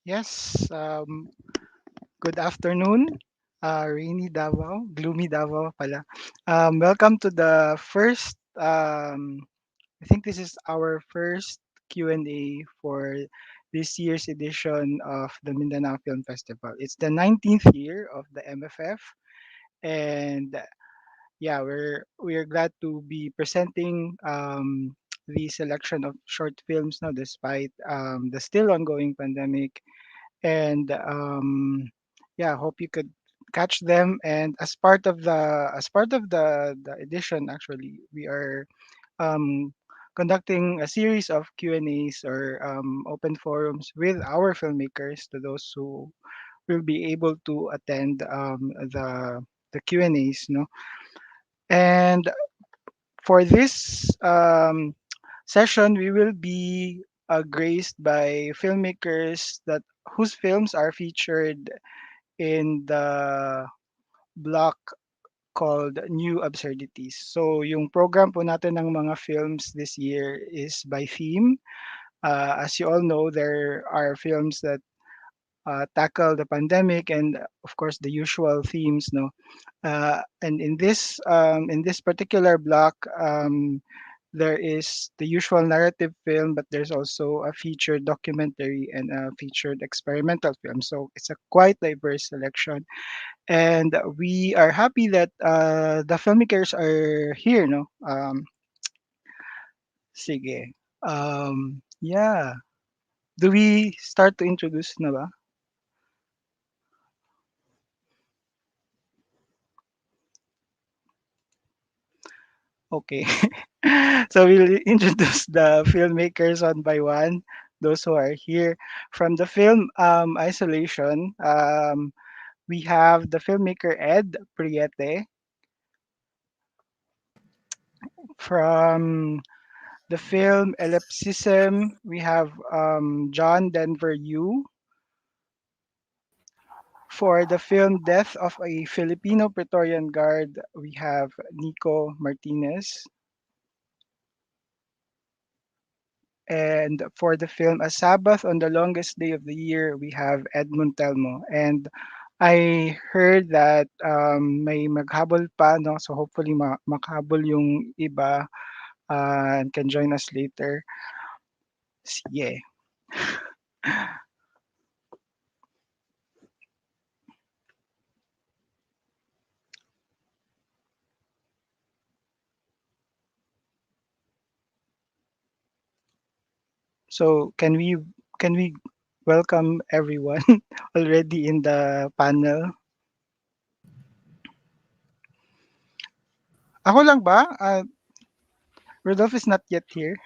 Yes, good afternoon, rainy Davao, gloomy Davao pala. Welcome to the first, I think this is our first Q&A for this year's edition of the Mindanao Film Festival. It's the 19th year of the MFF, and yeah, we're glad to be presenting the selection of short films now, despite the still ongoing pandemic. And yeah, hope you could catch them. And as part of the edition, actually, we are um, conducting a series of Q&As or open forums with our filmmakers, to those who will be able to attend the Q&As, no. And for this session, we will be graced by filmmakers that whose films are featured in the block called New Absurdities. So yung program po natin ng mga films this year is by theme. As you all know, there are films that tackle the pandemic and of course the usual themes, no. And in this particular block, there is the usual narrative film, but there's also a featured documentary and a featured experimental film. So it's a quite diverse selection, and we are happy that the filmmakers are here, no. Sige. Yeah. Do we start to introduce na ba? Okay. So we'll introduce the filmmakers one by one, those who are here. From the film Isolation, we have the filmmaker Ed Priete. From the film Ellipsism, we have John Denver Yu. For the film Death of a Filipino Praetorian Guard, we have Nikko Martinez. And for the film A Sabbath on the Longest Day of the Year, we have Edmund Telmo. And I heard that may maghabol pa, no? So hopefully makahabol yung iba and can join us later. Sige. So can we welcome everyone already in the panel? Ako lang ba? Rudolph is not yet here.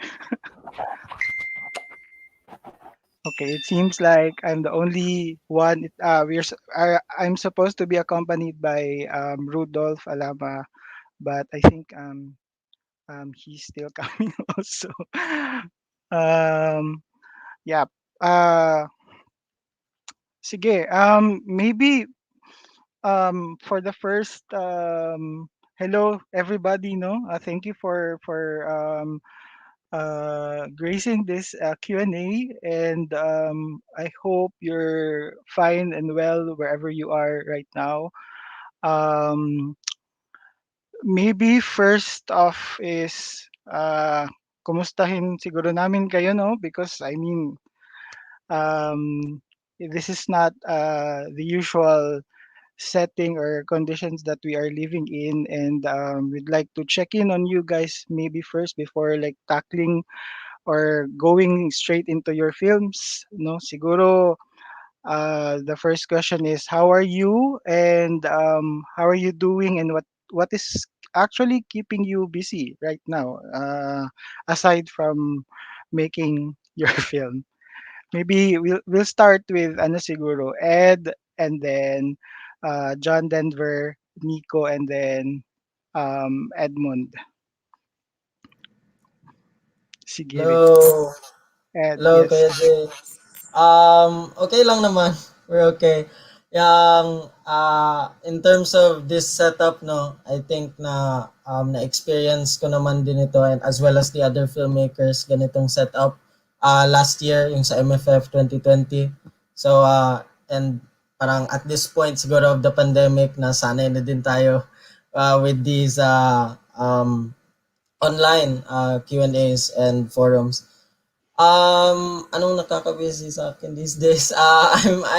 Okay, it seems like I'm the only one. I'm supposed to be accompanied by Rudolph, Alama, but I think he's still coming also. um, yeah. Uh, Sige. Maybe for the first hello everybody. No, thank you for gracing this Q&A, and I hope you're fine and well wherever you are right now. Um, Maybe first off is kumustahin siguro namin kayo, no? Because I mean, um, this is not the usual setting or conditions that we are living in, and we'd like to check in on you guys maybe first before like tackling or going straight into your films, no? Siguro, the first question is, how are you, and how are you doing, and what is actually keeping you busy right now, aside from making your film? Maybe we'll start with ano siguro, Ed, and then John Denver, Nico, and then Edmund. Sige, Hello. Ed, Hello, yes. Kuya Jay. Okay lang naman. We're okay. In terms of this setup, no, I think na-experience ko naman din ito, and as well as the other filmmakers ganitong setup last year yung sa MFF 2020. So and parang at this point siguro of the pandemic na sanay na din tayo with these online Q&As and forums. Anong nakaka-busy sa akin these days?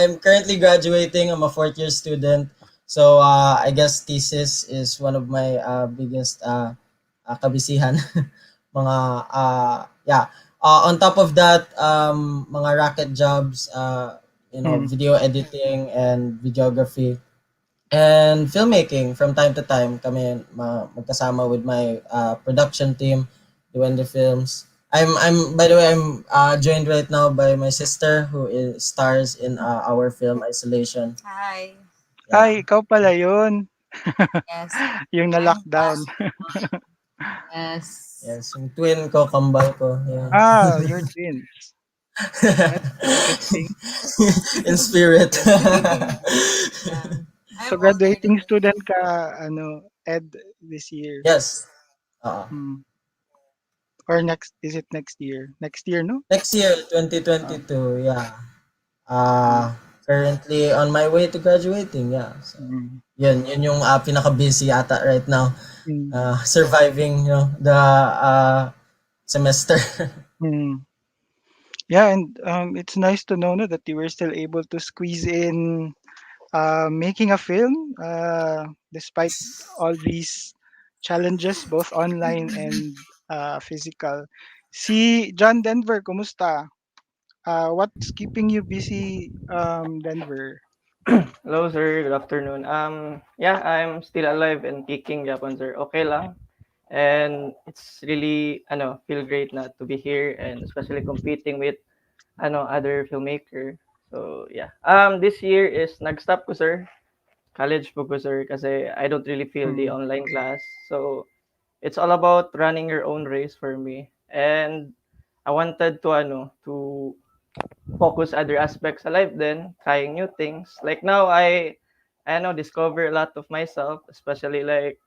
I'm currently graduating. I'm a fourth year student. So I guess thesis is one of my biggest kabisihan. Mga yeah. On top of that, mga racket jobs, Mm. video editing and videography and filmmaking from time to time kami magkasama with my production team doing the films. I'm by the way I'm joined right now by my sister who is stars in our film Isolation. Hi. Ay, Yeah. ikaw pala yun, Yes. yung I'm na-lockdown. yes. Yes, yung twin ko, kambal ko. Yeah. You're twins. That's interesting. In spirit. Yeah. So I'm older than graduating her. student ka, Ed, this year. Yes. Uh, Hmm. Or next, is it next year? Next year, no? Next year, Ah, 2022, yeah. mm, Currently on my way to graduating, yeah. So, mm, yun yung pinaka-busy ata right now. mm, Surviving, the semester. mm. Yeah, and it's nice to know, no, that you were still able to squeeze in making a film despite all these challenges, both online and physical. Si John Denver, kumusta? What's keeping you busy, Denver? Hello, sir. Good afternoon. Yeah, I'm still alive and kicking, Japan, sir. Okay lang. And it's really, feel great not to be here and especially competing with, other filmmaker. So, yeah. This year is nag-stop ko, sir. College po ko, sir, kasi I don't really feel the Mm, online class. So, it's all about running your own race for me. And I wanted to, to focus other aspects of life then, trying new things. Like now, I know, discover a lot of myself, especially like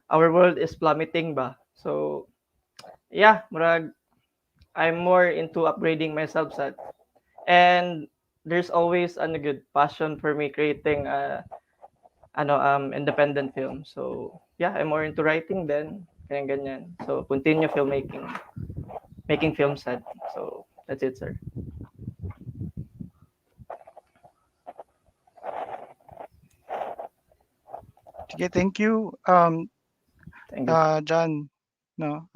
our world is plummeting ba. So, yeah, murag, I'm more into upgrading myself sa, and there's always a good passion for me creating independent film. So, yeah, I'm more into writing then, kaya ganyan. So, continue filmmaking, making films sad. So, that's it, sir. sige, thank you, Thank you, sir. John. No,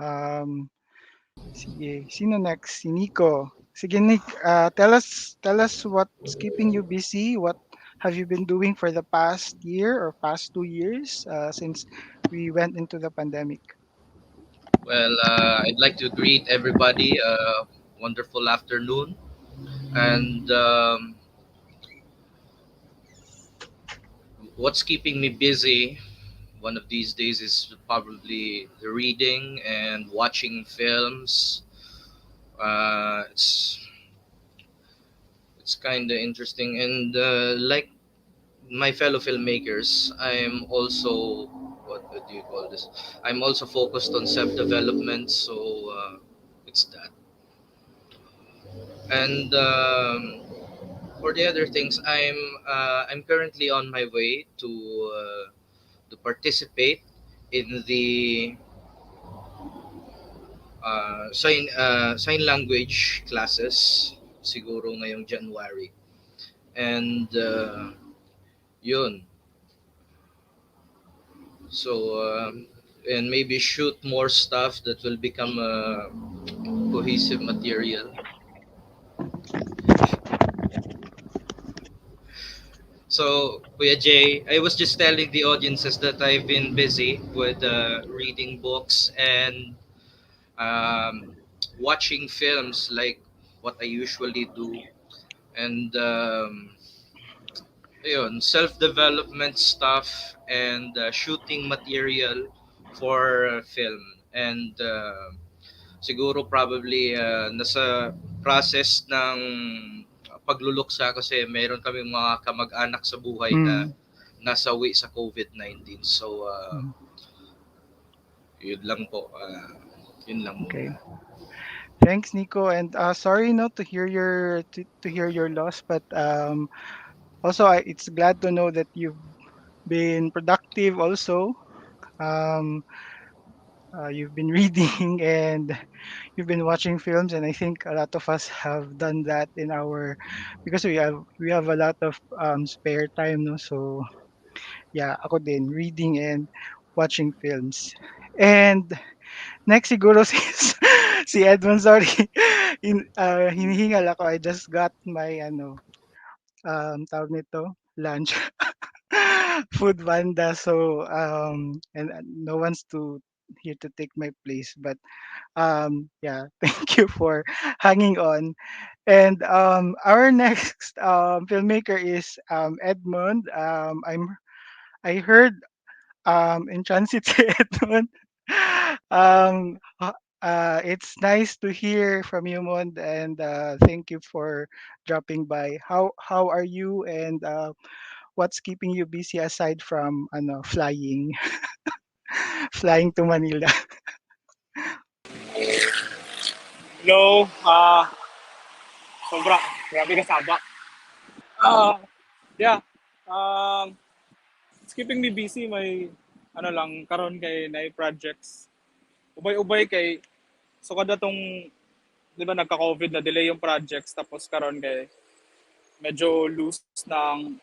sige. Sino next? Si Nico. Sige, Nick. Tell us what's keeping you busy. What have you been doing for the past year or past 2 years since we went into the pandemic? Well, I'd like to greet everybody. Wonderful afternoon. And what's keeping me busy one of these days is probably the reading and watching films. It's kind of interesting, and like my fellow filmmakers, I'm also what do you call this? I'm also focused on self development, so it's that. And for the other things, I'm currently on my way to participate in the sign language classes siguro ngayong January. And yun. So and maybe shoot more stuff that will become cohesive material. So, Kuya Jay, I was just telling the audiences that I've been busy with reading books and um, watching films like what I usually do. And self-development stuff and shooting material for film. And siguro probably nasa process ng pagluluksa kasi meron kami mga kamag-anak sa buhay na Mm, nasawi sa COVID-19. So, mm, yun lang po. Yun lang muna. okay. Thanks, Nico, and sorry not to hear to hear your loss, but also it's glad to know that you've been productive. Also, um, you've been reading and you've been watching films, and I think a lot of us have done that in our because we have a lot of spare time, no. So yeah, ako din reading and watching films. And next siguro si si Edmund, sorry. Hinihingal ako. I just got my tawag nito, lunch. Food banda. So and no one's to here to take my place. But yeah, thank you for hanging on. And our next filmmaker is Edmund. I heard in transit si Edmund. It's nice to hear from you, Mond, and thank you for dropping by. How are you, and what's keeping you busy aside from flying, flying to Manila? Hello, sobra, grabe ka sabak. Yeah, um, it's keeping me busy. May, ano lang, karon kay na projects. Ubay-ubay kay, so kada tong, di ba nagka-COVID na delay yung projects, tapos karon kay, medyo loose ng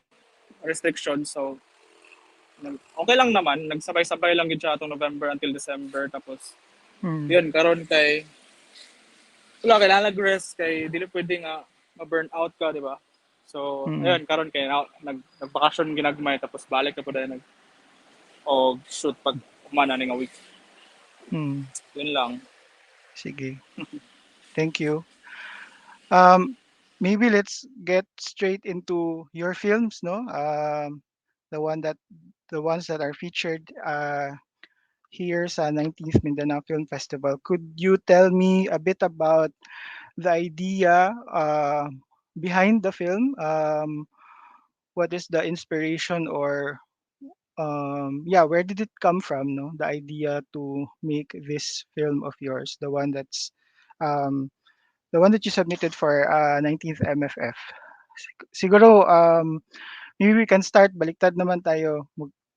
restrictions. So, okay lang naman, nagsabay-sabay lang yun siya itong November until December. Tapos, Hmm. yun, karon kay, wala, kailangan nag-rest kay, dili pwede nga, ma-burn out ka, di ba? So, Mm. ayun, karon kay nagbakasyon ginagmay tapos balik na po dahil og shoot pag umana ning a week. Mm. Yun lang. Sige. Thank you. Um, Maybe let's get straight into your films, no? The one that the ones that are featured here sa 19th Mindanao Film Festival. Could you tell me a bit about the idea behind the film? What is the inspiration, or yeah, where did it come from? No, the idea to make this film of yours, um, the one that you submitted for 19th MFF. Siguro maybe we can start baliktad naman tayo.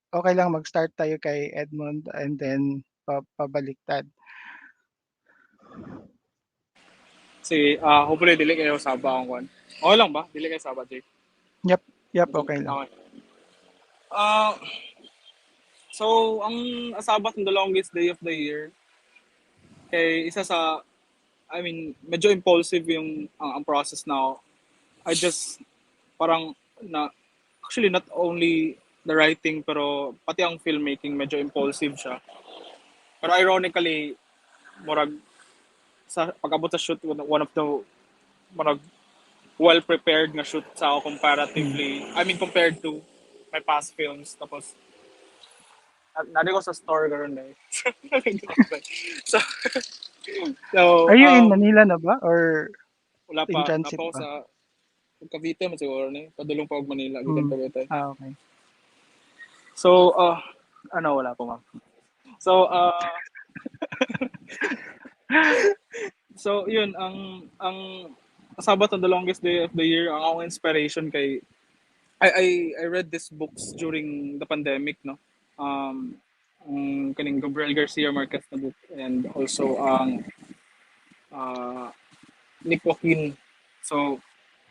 Okay lang mag-start tayo kay Edmund and then pabaliktad. Si hopefully dili kayo saba ang kwan. Okay lang ba? Dili kayo saba, Jay. Yep, yep, okay lang. Okay. Uh, so ang Sabbath the longest day of the year kay isa sa I mean medyo impulsive yung ang process now. I just parang na actually not only the writing pero pati ang filmmaking medyo impulsive siya. Pero ironically, murag sa pag-abot sa shoot one of the murag well prepared nga shoot sa ako Mm. comparatively. I mean compared to my past films. Tapos nari ko sa store karon eh. so so Are you in Manila na ba or wala in pa transit napo pa? sa Cavite man siguro ni. Padulong pa og Manila gikan Mm. Cavite. Okay. So ano wala pa ma'am. So so yun ang Sabbath on the longest day of the year ang akong inspiration kay I read these books during the pandemic, no? Ang kaning Gabriel Garcia Marquez na book and also ang uh, Nikko. So,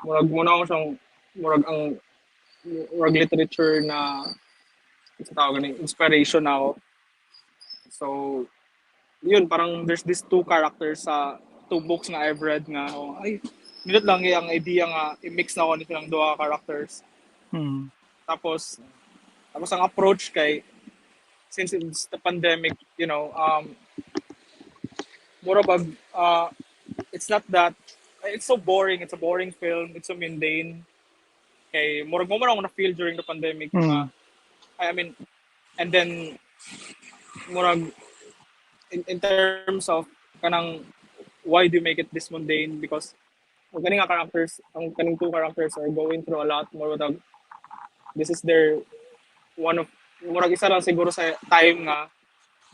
murag muna ako siyang murag ang murag literature na sa tawag ni inspiration na ako. So, yun parang there's these two characters sa two books nga I've read nga ay nindot lang ang idea nga i-mix na ako nito ng duha characters. Mm. Tapos tapos ang approach kay since it's the pandemic, more about it's not that it's so boring. It's a boring film. It's so mundane. Kay murag mo man ako na feel during the pandemic nga Mm. I mean and then murag in terms of kanang why do you make it this mundane because ang kaning nga characters, ang kaning two characters are going through a lot more with this is their one of murag isa lang siguro sa time nga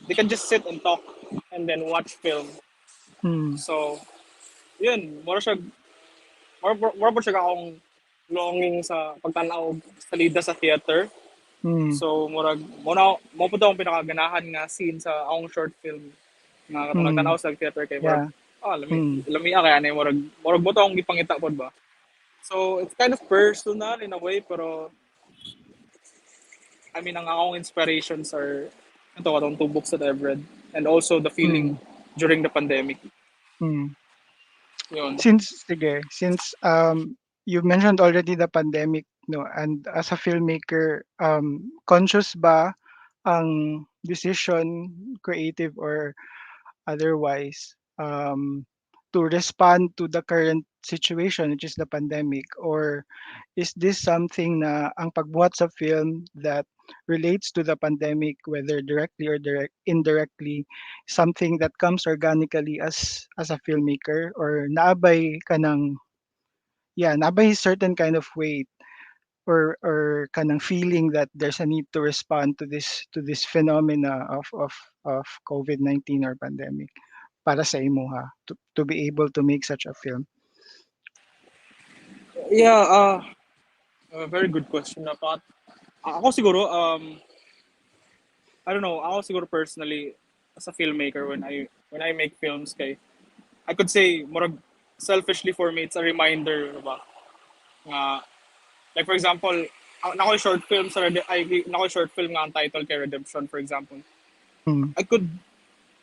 they can just sit and talk and then watch film. Mm. So yun, mura po siya akong longing sa pagtanaw sa lida sa theater. Mm. So mo po daw ang pinakaganahan nga scene sa akong short film nga katong Mm. nagtanaw sa theater kay murag Yeah. lami Mm. lami kaya ani murag mo to akong gipangita pod ba. So it's kind of personal in a way, pero I mean ang akong inspirations are ito katong two books that I've read, and also the feeling Mm. during the pandemic. Mm. Yun. Since you mentioned already the pandemic, no, and as a filmmaker, conscious ba ang decision, creative or otherwise, to respond to the current situation, which is the pandemic, or is this something na ang pagbuhat sa film that relates to the pandemic, whether directly or indirectly, something that comes organically as a filmmaker, or naabay ka ng, yeah, naabay certain kind of weight or kanang feeling that there's a need to respond to this phenomena of COVID-19 or pandemic para sa imo ha to be able to make such a film. Yeah, a very good question na Pat. Ako siguro I don't know, ako siguro personally as a filmmaker, when I make films kay I could say murag selfishly for me it's a reminder ba nga, like for example nako short film sa nako short film nga ang title kay Redemption, for example. Mm. I could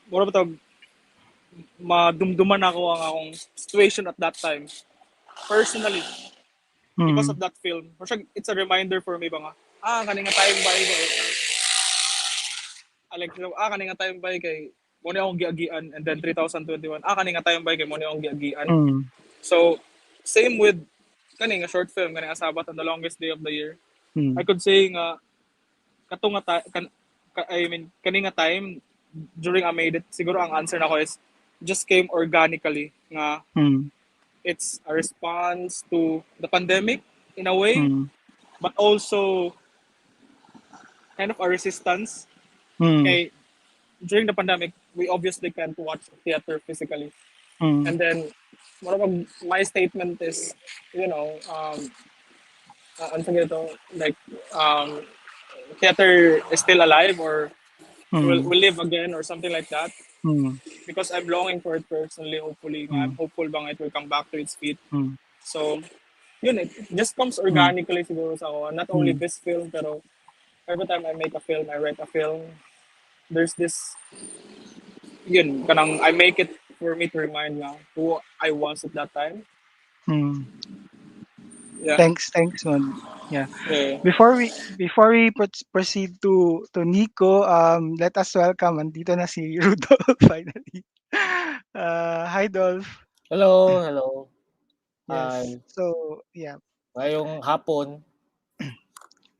mura ba tawag, madumduman ako ang akong situation at that time personally because of Mm. that film. Or siya, it's a reminder for me ba nga, kaninga time ba like kaninga time ba kay mo ni akong giagian, and then 2021 kaninga time ba kay mo ni akong giagian. Mm. So same with kaninga short film kaninga Sabbath on the longest day of the year. I Mm. could say nga kato nga I mean kaninga time during I made it, siguro ang answer nako is just came organically nga Mm. it's a response to the pandemic in a way, Mm. but also kind of a resistance. Mm. Kay during the pandemic, we obviously can't watch theater physically. Mm. And then, one of my statement is, ano sa ganito, like, theater is still alive, or Mm. will live again, or something like that. Mm. Because I'm longing for it personally, hopefully. I'm Mm. hopeful bang it will come back to its feet. Mm. So, yun, it just comes Mm. organically siguro sa ako. Not only Mm. this film, pero every time I make a film, I write a film, there's this, yun, kanang I make it for me to remind nga who I was at that time. Mm. Yeah. Thanks man. Yeah. Yeah. Before we proceed to Nico, let us welcome, andito na si Rudolph finally. Hi Dolph. Hello, hello. Yes. Hi. So yeah, Ngayong hapon,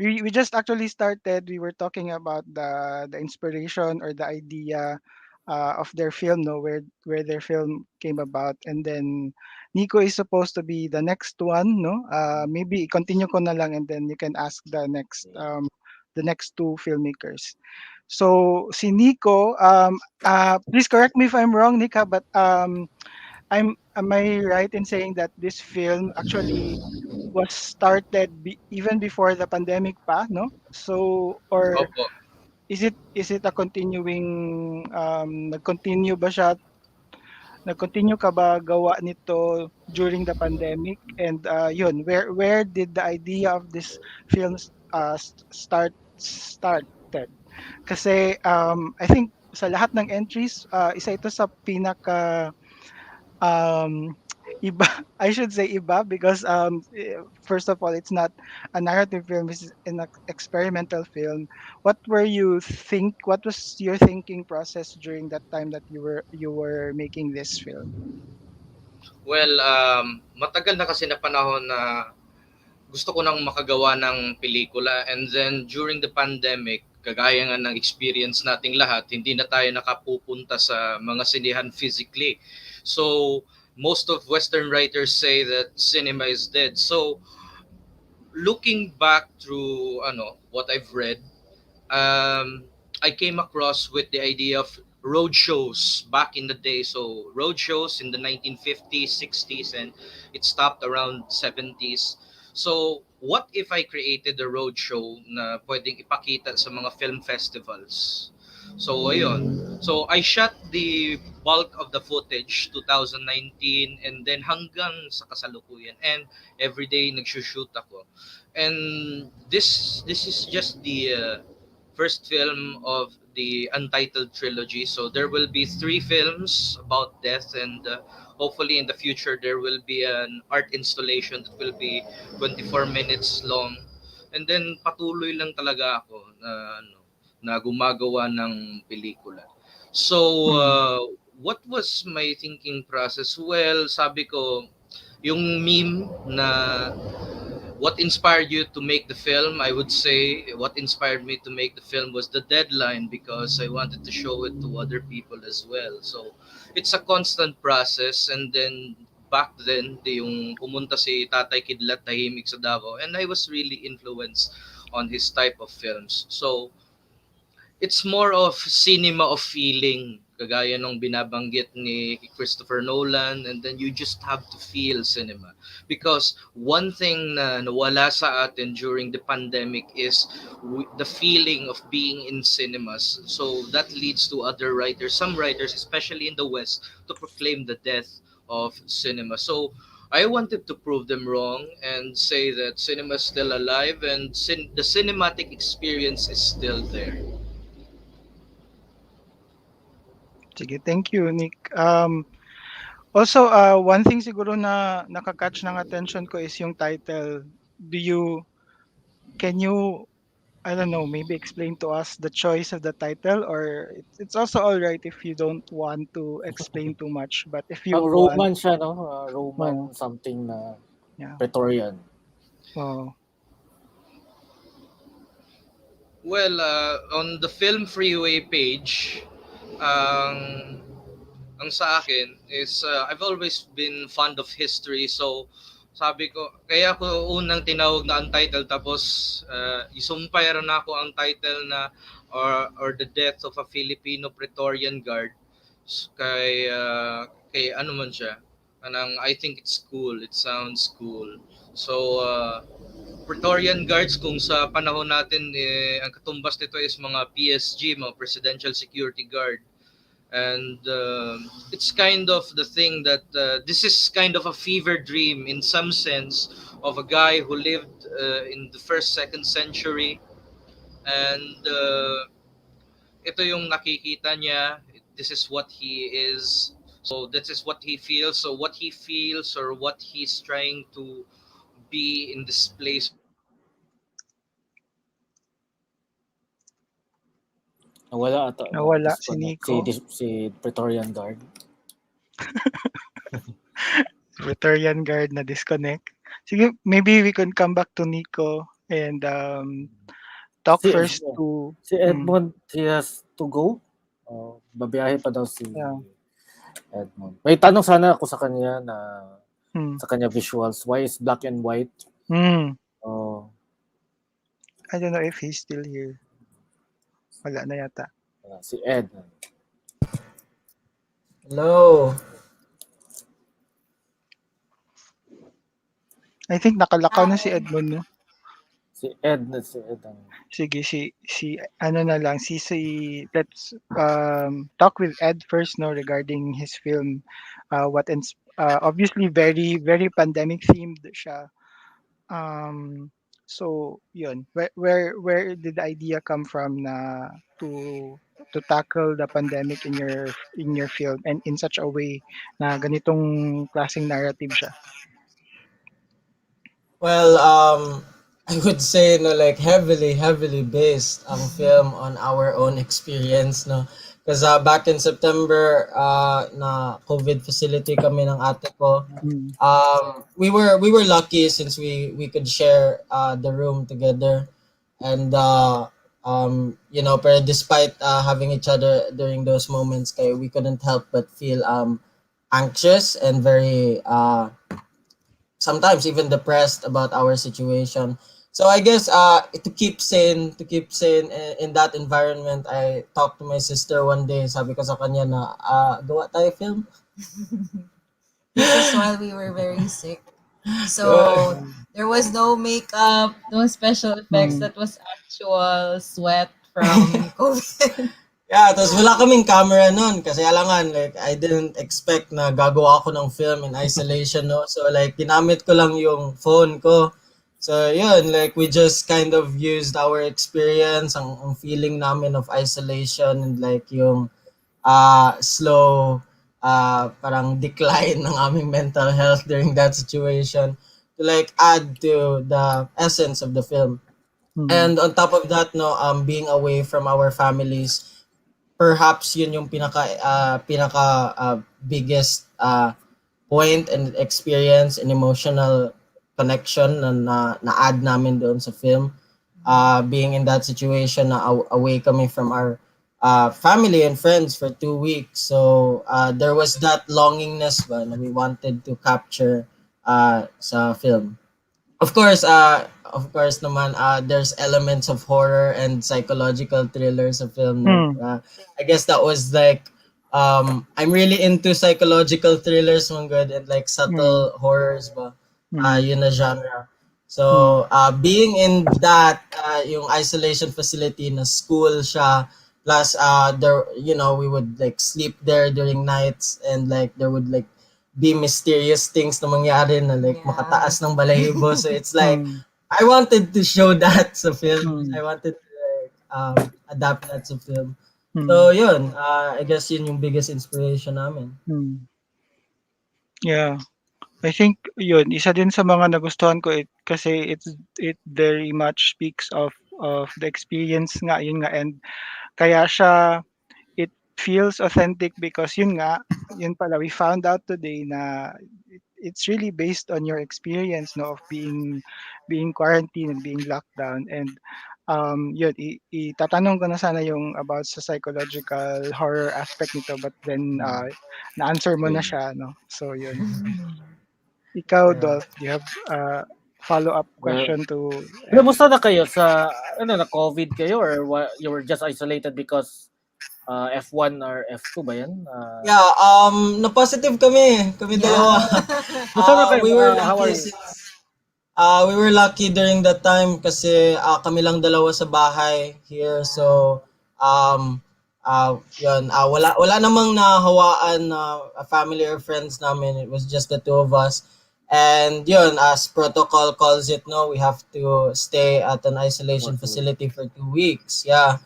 we just actually started. We were talking about the inspiration or the idea of their film, no, where their film came about, and then Nico is supposed to be the next one, no. Maybe continue ko na lang, and then you can ask the next two filmmakers. So si Nico, please correct me if I'm wrong, Nika, but am I right in saying that this film actually was started even before the pandemic pa, no? So, or Opo. is it a continuing nag-continue ba siya, nag-continue ka ba gawa nito during the pandemic? And yun, where did the idea of this film started? Kasi I think sa lahat ng entries, isa ito sa pinaka um iba. I should say iba because first of all, it's not a narrative film, it's an experimental film. What was your thinking process during that time that you were making this film? Well, matagal na kasi na panahon na gusto ko nang makagawa ng pelikula, and then during the pandemic, kagaya nga ng experience nating lahat, hindi na tayo nakapupunta sa mga sinehan physically. So, most of Western writers say that cinema is dead. So, looking back through what I've read, um, I came across with the idea of road shows back in the day. So road shows in the 1950s, 60s, and it stopped around 70s. So what if I created a road show na pwedeng ipakita sa mga film festivals? So ayun. So I shot the bulk of the footage 2019 and then hanggang sa kasalukuyan, and every day nagsushoot ako. And this is just the first film of the Untitled trilogy. So there will be three films about death, and hopefully in the future there will be an art installation that will be 24 minutes long. And then patuloy lang talaga ako na gumagawa ng pelikula. So Mm. what was my thinking process? Well, sabi ko yung meme na what inspired you to make the film? I would say what inspired me to make the film was the deadline, because I wanted to show it to other people as well. So it's a constant process. And then back then, yung pumunta si Tatay Kidlat tahimik sa Davao, and I was really influenced on his type of films. So it's more of cinema of feeling, kagaya nung binabanggit ni Christopher Nolan. And then you just have to feel cinema, because one thing na nawala sa atin during the pandemic is the feeling of being in cinemas. So that leads to other writers, some writers especially in the West, to proclaim the death of cinema. So I wanted to prove them wrong and say that cinema is still alive, and the cinematic experience is still there. Sige, thank you, Nick. Also, one thing siguro na nakakatch ng attention ko is yung title. Can you, I don't know, maybe explain to us the choice of the title, or it's also all right if you don't want to explain too much, but if you Pang want, Roman siya, no? Roman oh, something na yeah, Praetorian. oh, Well, on the Film Freeway page, ang ang sa akin is I've always been fond of history. So sabi ko, kaya ako unang tinawag na untitled, tapos isumpire na ako ang title na or the death of a Filipino Praetorian guard. Kay ano man siya. Anang I think it's cool. It sounds cool. So Praetorian Guards, kung sa panahon natin, ang katumbas nito is mga PSG, mga Presidential Security Guard. And it's kind of the thing that this is kind of a fever dream in some sense of a guy who lived in the first, second century. And ito yung nakikita niya. This is what he is. So this is what he feels. So what he feels or what he's trying to be in this place. Nawala ata, nawala si disconnect Nico. si Praetorian Guard. Praetorian Guard na disconnect. Sige, maybe we can come back to Nico and talk Si, first si, to si Edmund, he has to go. Babiyahe pa daw si Yeah. Edmund. May tanong sana ako sa kanya na sa kanya visuals. Why is black and white? Oh, I don't know if he's still here. Wala na yata. si Ed. Hello. I think nakalakaw na si Edmund, no? Si Ed. Sige, ano na lang, let's talk with Ed first, no, regarding his film. Obviously very, very pandemic themed siya. So yun, where did the idea come from na to tackle the pandemic in your film and in such a way na ganitong klaseng narrative siya? Well, I would say no, like heavily based ang film on our own experience, no. Because back in September, na COVID facility kami ng ate ko. We were lucky since we could share the room together, and you know, pero despite having each other during those moments, kaya we couldn't help but feel anxious and very sometimes even depressed about our situation. So I guess to keep sane in that environment, I talked to my sister one day. Sabi ko sa kanya na gawa tayo film. This is while we were very sick. So there was no makeup, no special effects. That was actual sweat from COVID. Yeah, tapos wala kaming camera nun kasi alangan, like, I didn't expect na gagawa ako ng film in isolation, no? So, like, ginamit ko lang yung phone ko. So, yun, like, we just kind of used our experience, ang feeling namin of isolation and, like, yung slow, parang decline ng aming mental health during that situation to, like, add to the essence of the film. And on top of that, no, being away from our families, perhaps yun yung pinaka biggest point and experience and emotional connection na add namin doon sa film, being in that situation na away kami from our family and friends for 2 weeks. So there was that longingness ba na we wanted to capture sa film. Of course naman, there's elements of horror and psychological thrillers sa film. No? I guess that was like, I'm really into psychological thrillers, mga good, and like subtle horrors ba. Yun na genre. So, being in that, yung isolation facility na school siya, plus there, we would like sleep there during nights, and like there would like be mysterious things na mangyari na like makataas ng balahibo. So it's like, I wanted to show that sa film. I wanted to like, adapt that sa film. So yun, I guess yun yung biggest inspiration namin. Yeah. I think yun, isa din sa mga nagustuhan ko kasi it very much speaks of the experience nga, yun nga, and kaya siya, it feels authentic because yun nga, yun pala, we found out today na it's really based on your experience, no, of being quarantined and being locked down. And yun, itatanong ko na sana yung about sa psychological horror aspect nito, but then na-answer mo na siya, no? So yun. Ikaw, Dolph, do you have follow-up question to Kumusta na kayo sa na COVID kayo, or you were just isolated because F1 or F2 ba yan? Yeah, na positive kami dalawa. Kumusta na kayo? We were How are lucky you? we were lucky during that time kasi kami lang dalawa sa bahay here. So yun, wala namang nahawaan na family or friends namin. It was just the two of us. And yun, as protocol calls it, no, we have to stay at an isolation facility for 2 weeks. Yeah.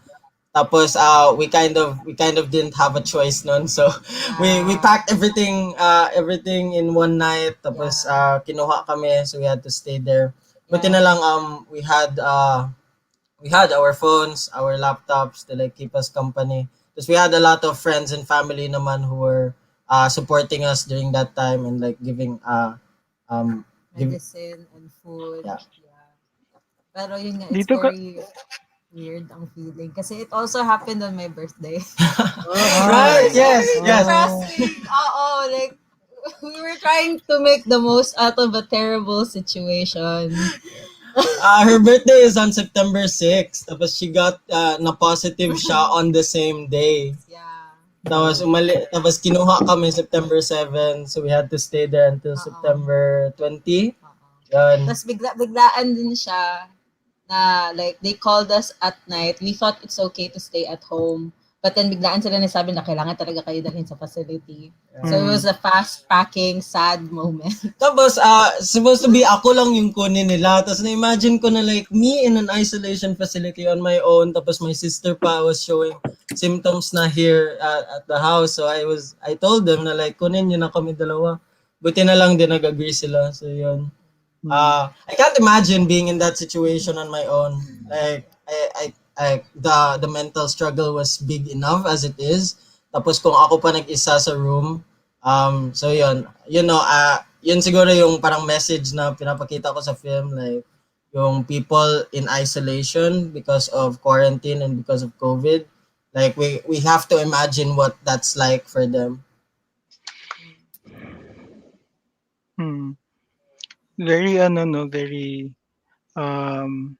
Tapos we kind of didn't have a choice noon. So we packed everything in one night. Tapos kinuha kami, so we had to stay there. Buti na lang we had our phones, our laptops to like keep us company. Because we had a lot of friends and family naman who were supporting us during that time and like giving medicine and food. Yeah. Pero yun nga, it's Dito ka- very weird ang feeling. Kasi it also happened on my birthday. Right, yes. Depressing. Like, we were trying to make the most out of a terrible situation. Her birthday is on September 6th. Tapos she got na positive siya on the same day. Yeah. Tapos kinuha kami September 7, so we had to stay there until September 20. Yun. Tapos biglaan din siya na like they called us at night. We thought it's okay to stay at home. But then biglaan sila nasabi na kailangan talaga kayo dalhin sa facility. So it was a fast packing, sad moment. Tapos supposed to be ako lang yung kunin nila. Tapos na-imagine ko na like me in an isolation facility on my own. Tapos my sister pa was showing symptoms na here at the house. So I told them na like kunin nyo na kami dalawa. Buti na lang din nag-agree sila. So yun. I can't imagine being in that situation on my own. Like the mental struggle was big enough as it is. Tapos kung ako pa nag-isa sa room, so yun, yun siguro yung parang message na pinapakita ko sa film, like yung people in isolation because of quarantine and because of COVID, like we have to imagine what that's like for them. very very um,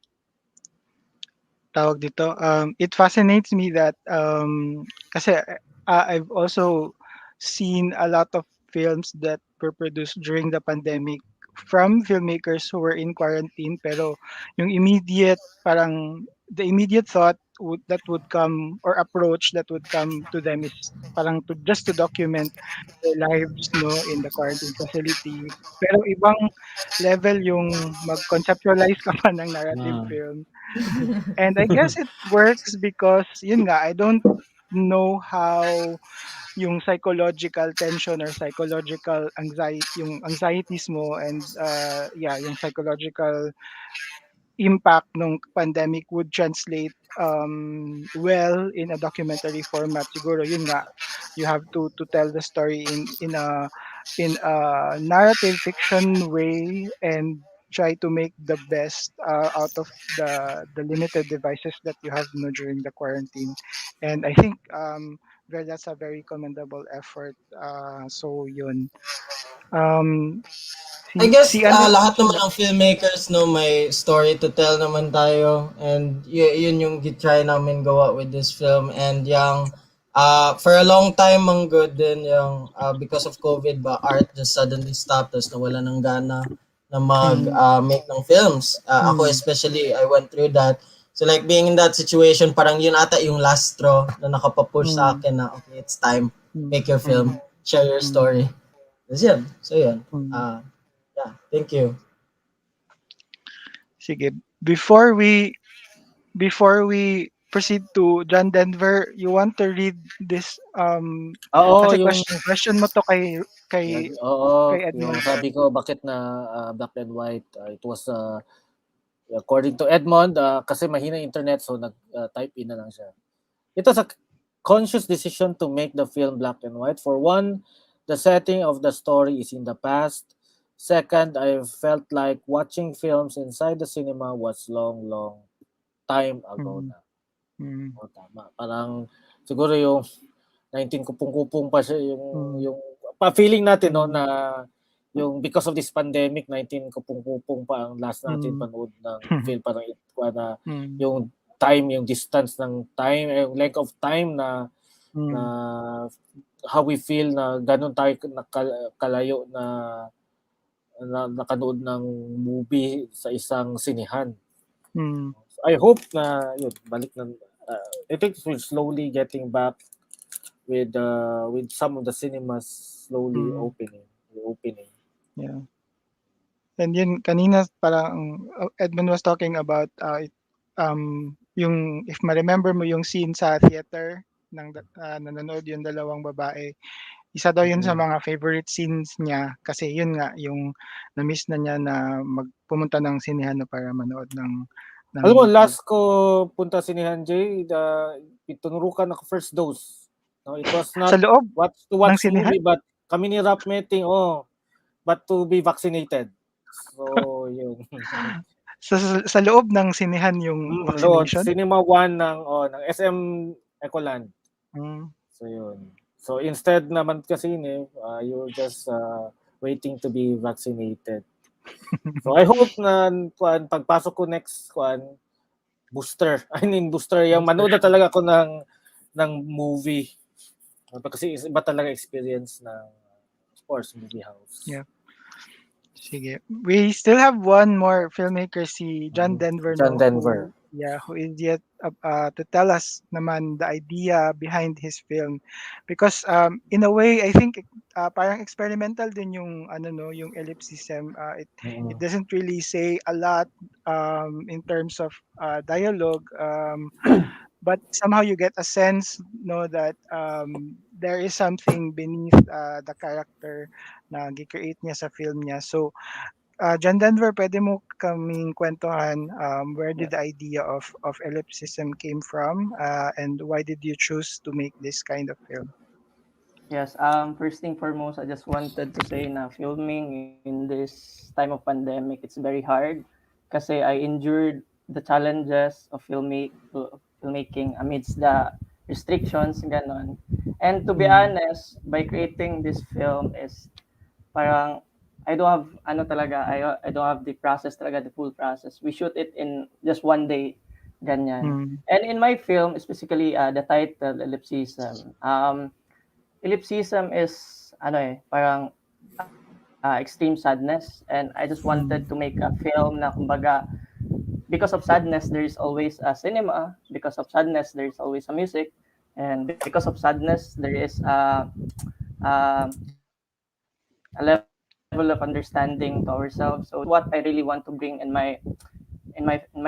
tawag dito, it fascinates me that kasi I've also seen a lot of films that were produced during the pandemic from filmmakers who were in quarantine, pero yung immediate parang the immediate thought that would come or approach that would come to them is parang to just to document their lives no in the quarantine facility, pero ibang level yung mag-conceptualize ka pa ng narrative Mm. film. And I guess it works because yun nga, I don't know how yung psychological tension or psychological anxiety, yung anxieties mo and yeah, yung psychological impact ng pandemic would translate well in a documentary format. Siguro yun nga, you have to tell the story in a narrative fiction way and try to make the best out of the limited devices that you have no during the quarantine. And I think well, that's a very commendable effort. So yun. Um, I si guess ano, lahat naman yeah. ng filmmakers no may story to tell naman tayo and yun yung gitry namin gawa with this film and yung for a long time ang good din yung because of COVID ba art just suddenly stopped tapos nawala ng gana na mag Mm, make ng films. Ako mm, especially I went through that. So like being in that situation parang yun ata yung last straw na nakapapush sa mm, akin na okay it's time mm, make your mm, film share your mm, story. That's yun. So yun. mm. Yeah, thank you. Sige. Before we proceed to John Denver, you want to read this Oo, kasi yung question mo to kay oo, kay yung Edmund. sabi ko bakit na black and white, it was according to Edmund, kasi mahina internet so nag-type in na lang siya. It was a conscious decision to make the film black and white. For one, the setting of the story is in the past. Second, I felt like watching films inside the cinema was long, long time ago Mm, na. mm, O, tama. Parang siguro yung 19 kupong-kupong pa siya mm, yung pa-feeling natin no mm, na yung because of this pandemic 19 kupong-kupong pa ang last natin mm, panood ng film parang na mm, yung time yung distance ng time yung length of time na mm, how we feel na ganun tayo kalayo na nakanood ng movie sa isang sinihan. mm, I hope na yun balik na I think we're slowly getting back with some of the cinemas slowly mm, opening. yeah. And yun kanina parang Edmund was talking about yung if ma-remember mo yung scene sa theater nanonood yung dalawang babae. Isa daw yun sa Mm. mga favorite scenes niya kasi yun nga yung na-miss na niya na pumunta ng sinehan na para manood ng Alam mo, movie. last ko punta sinihan Jay, itinurukan ako first dose. No, it was Sa not loob to ng watch sinehan? movie but kami ni rap meeting but to be vaccinated. So, yun. Sa loob ng sinehan yung Lord, vaccination? Cinema 1 ng SM Ecoland. Hmm. So, yun. So, instead naman kasi you're just waiting to be vaccinated. So, I hope na pagpasok ko next booster. I mean, booster. Yung manood na talaga ako ng movie. Kasi iba talaga experience ng, of course, movie house. Yeah. Sige. We still have one more filmmaker, si John Denver, John no, Denver. who is yet to tell us naman the idea behind his film. Because in a way, I think parang experimental din yung ano no, yung ellipsism. It doesn't really say a lot in terms of dialogue. But somehow you get a sense no that there is something beneath the character na gi-create niya sa film niya. So John Denver, pwede mo kaming kwentuhan where did the Yes. idea of ellipsism came from and why did you choose to make this kind of film? Yes, first thing foremost, I just wanted to say na filming in this time of pandemic, it's very hard kasi I endured the challenges of filmmaking amidst the restrictions, ganon. And to be Mm, honest, by creating this film is parang I don't have ano talaga, I don't have the process talaga, the full process. We shoot it in just one day, ganyan. Mm. And in my film, specifically the title Ellipsism. Ellipsism is ano parang extreme sadness, and I just wanted to make Mm. a film na kumbaga because of sadness there is always a cinema, because of sadness there is always a music, and because of sadness there is a level of understanding to ourselves. So that's what I really want to bring in my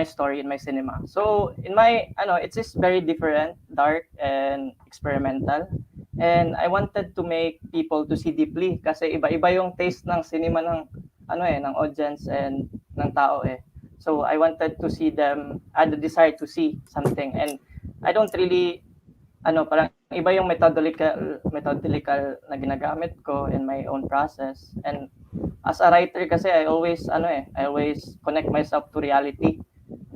story, in my cinema. So in my it's just very different, dark and experimental. And I wanted to make people to see deeply kasi iba-iba yung taste ng cinema ng ng audience and ng tao eh. So I wanted to see them, the desire to see something, and I don't really parang iba yung methodological na ginagamit ko in my own process. And as a writer kasi I always connect myself to reality.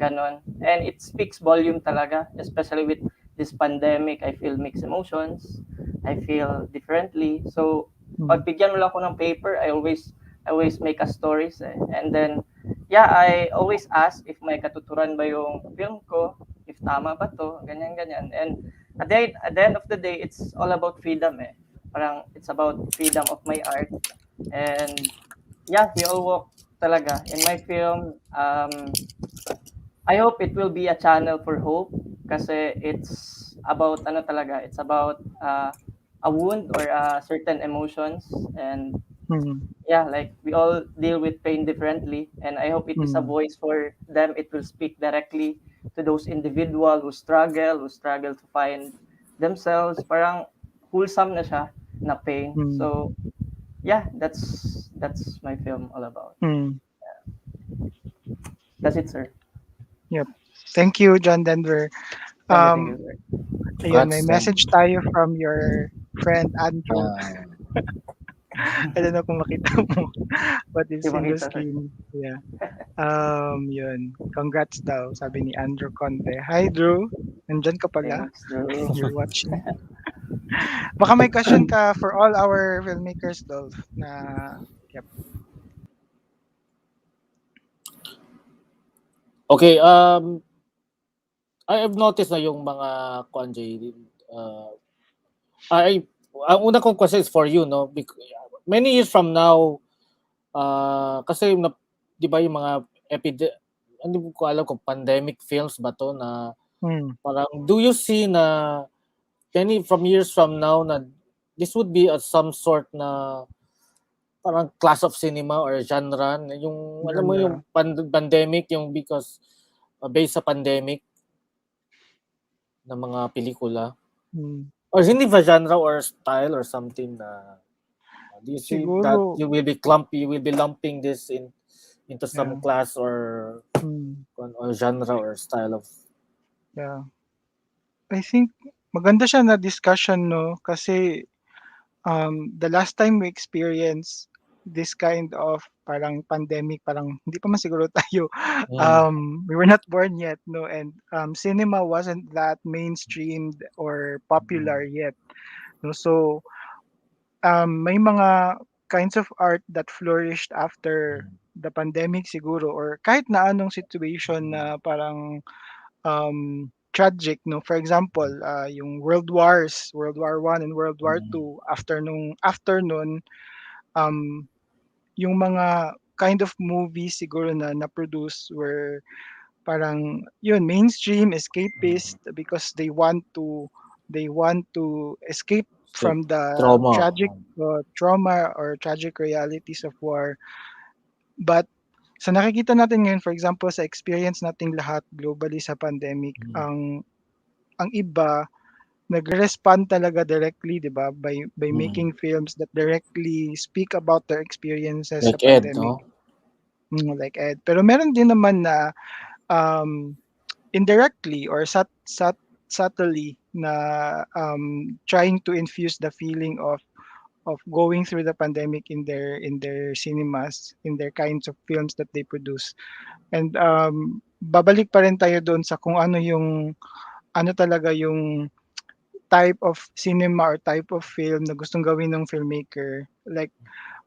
Ganon. And it speaks volume talaga, especially with this pandemic. I feel mixed emotions. I feel differently. So, Mm. pag bigyan mo lang ako ng paper, I always make a stories eh. And then, yeah, I always ask if may katuturan ba yung film ko, if tama ba to, ganyan. And at the end of the day, it's all about freedom eh. Parang it's about freedom of my art. And yeah, we all walk talaga. In my film, I hope it will be a channel for hope kasi it's about it's about a wound or certain emotions. And Mm. yeah, like we all deal with pain differently, and I hope it is a Mm. voice for them. It will speak directly to those individuals who struggle to find themselves. Parang wholesome na siya na pain. Mm. So yeah, that's my film all about. Mm. That's it, sir. Yep. Thank you, John Denver. Thank you, Um, sir. ayun, may Congrats, John. message tayo from your friend Andrew. Ah, I don't know kung makita mo, but it's Di in the makita, sir. screen. Yeah. Yun. Congrats daw, sabi ni Andrew Conte. Hi, Drew. Nandyan ka pala. Thanks, bro. You're watching. Baka may question ka for all our filmmakers, Dolph, na, yep. okay, I've noticed na yung mga kuan Jay, I ang una kong question is for you, no? Many years from now, kasi 'di ba yung mga hindi ko alam kung pandemic films ba to na Hmm. parang do you see na many from years from now na this would be some sort na parang class of cinema or genre yung alam mo yung Genre. pandemic yung because based sa pandemic ng mga pelikula Hmm. or hindi ba genre or style or something na do you see that Siguro, you will be lumping this into some yeah. class or Hmm. genre or style of Yeah. I think maganda siya na discussion, no? Kasi the last time we experienced this kind of parang pandemic, parang hindi pa man siguro tayo, mm, we were not born yet, no? And cinema wasn't that mainstreamed or popular yet, no? So may mga kinds of art that flourished after the pandemic siguro, or kahit na anong situation na parang tragic, no? For example, yung World Wars, World War One and World War Two, after nun, um, yung mga kind of movies siguro na na-produce were parang yun mainstream escapist because they want to escape escape from the trauma. tragic trauma or tragic realities of war. But sa nakikita natin ngayon, for example, sa experience nating lahat globally sa pandemic, ang iba nagre-respond talaga directly, 'di ba, by making films that directly speak about their experiences sa Like Ed, pandemic, no? like Ed. Pero meron din naman na um, indirectly or subtly na trying to infuse the feeling of going through the pandemic in their cinemas, in their kinds of films that they produce. And babalik pa rin tayo doon sa kung ano talaga yung type of cinema or type of film na gustong gawin ng filmmaker. Like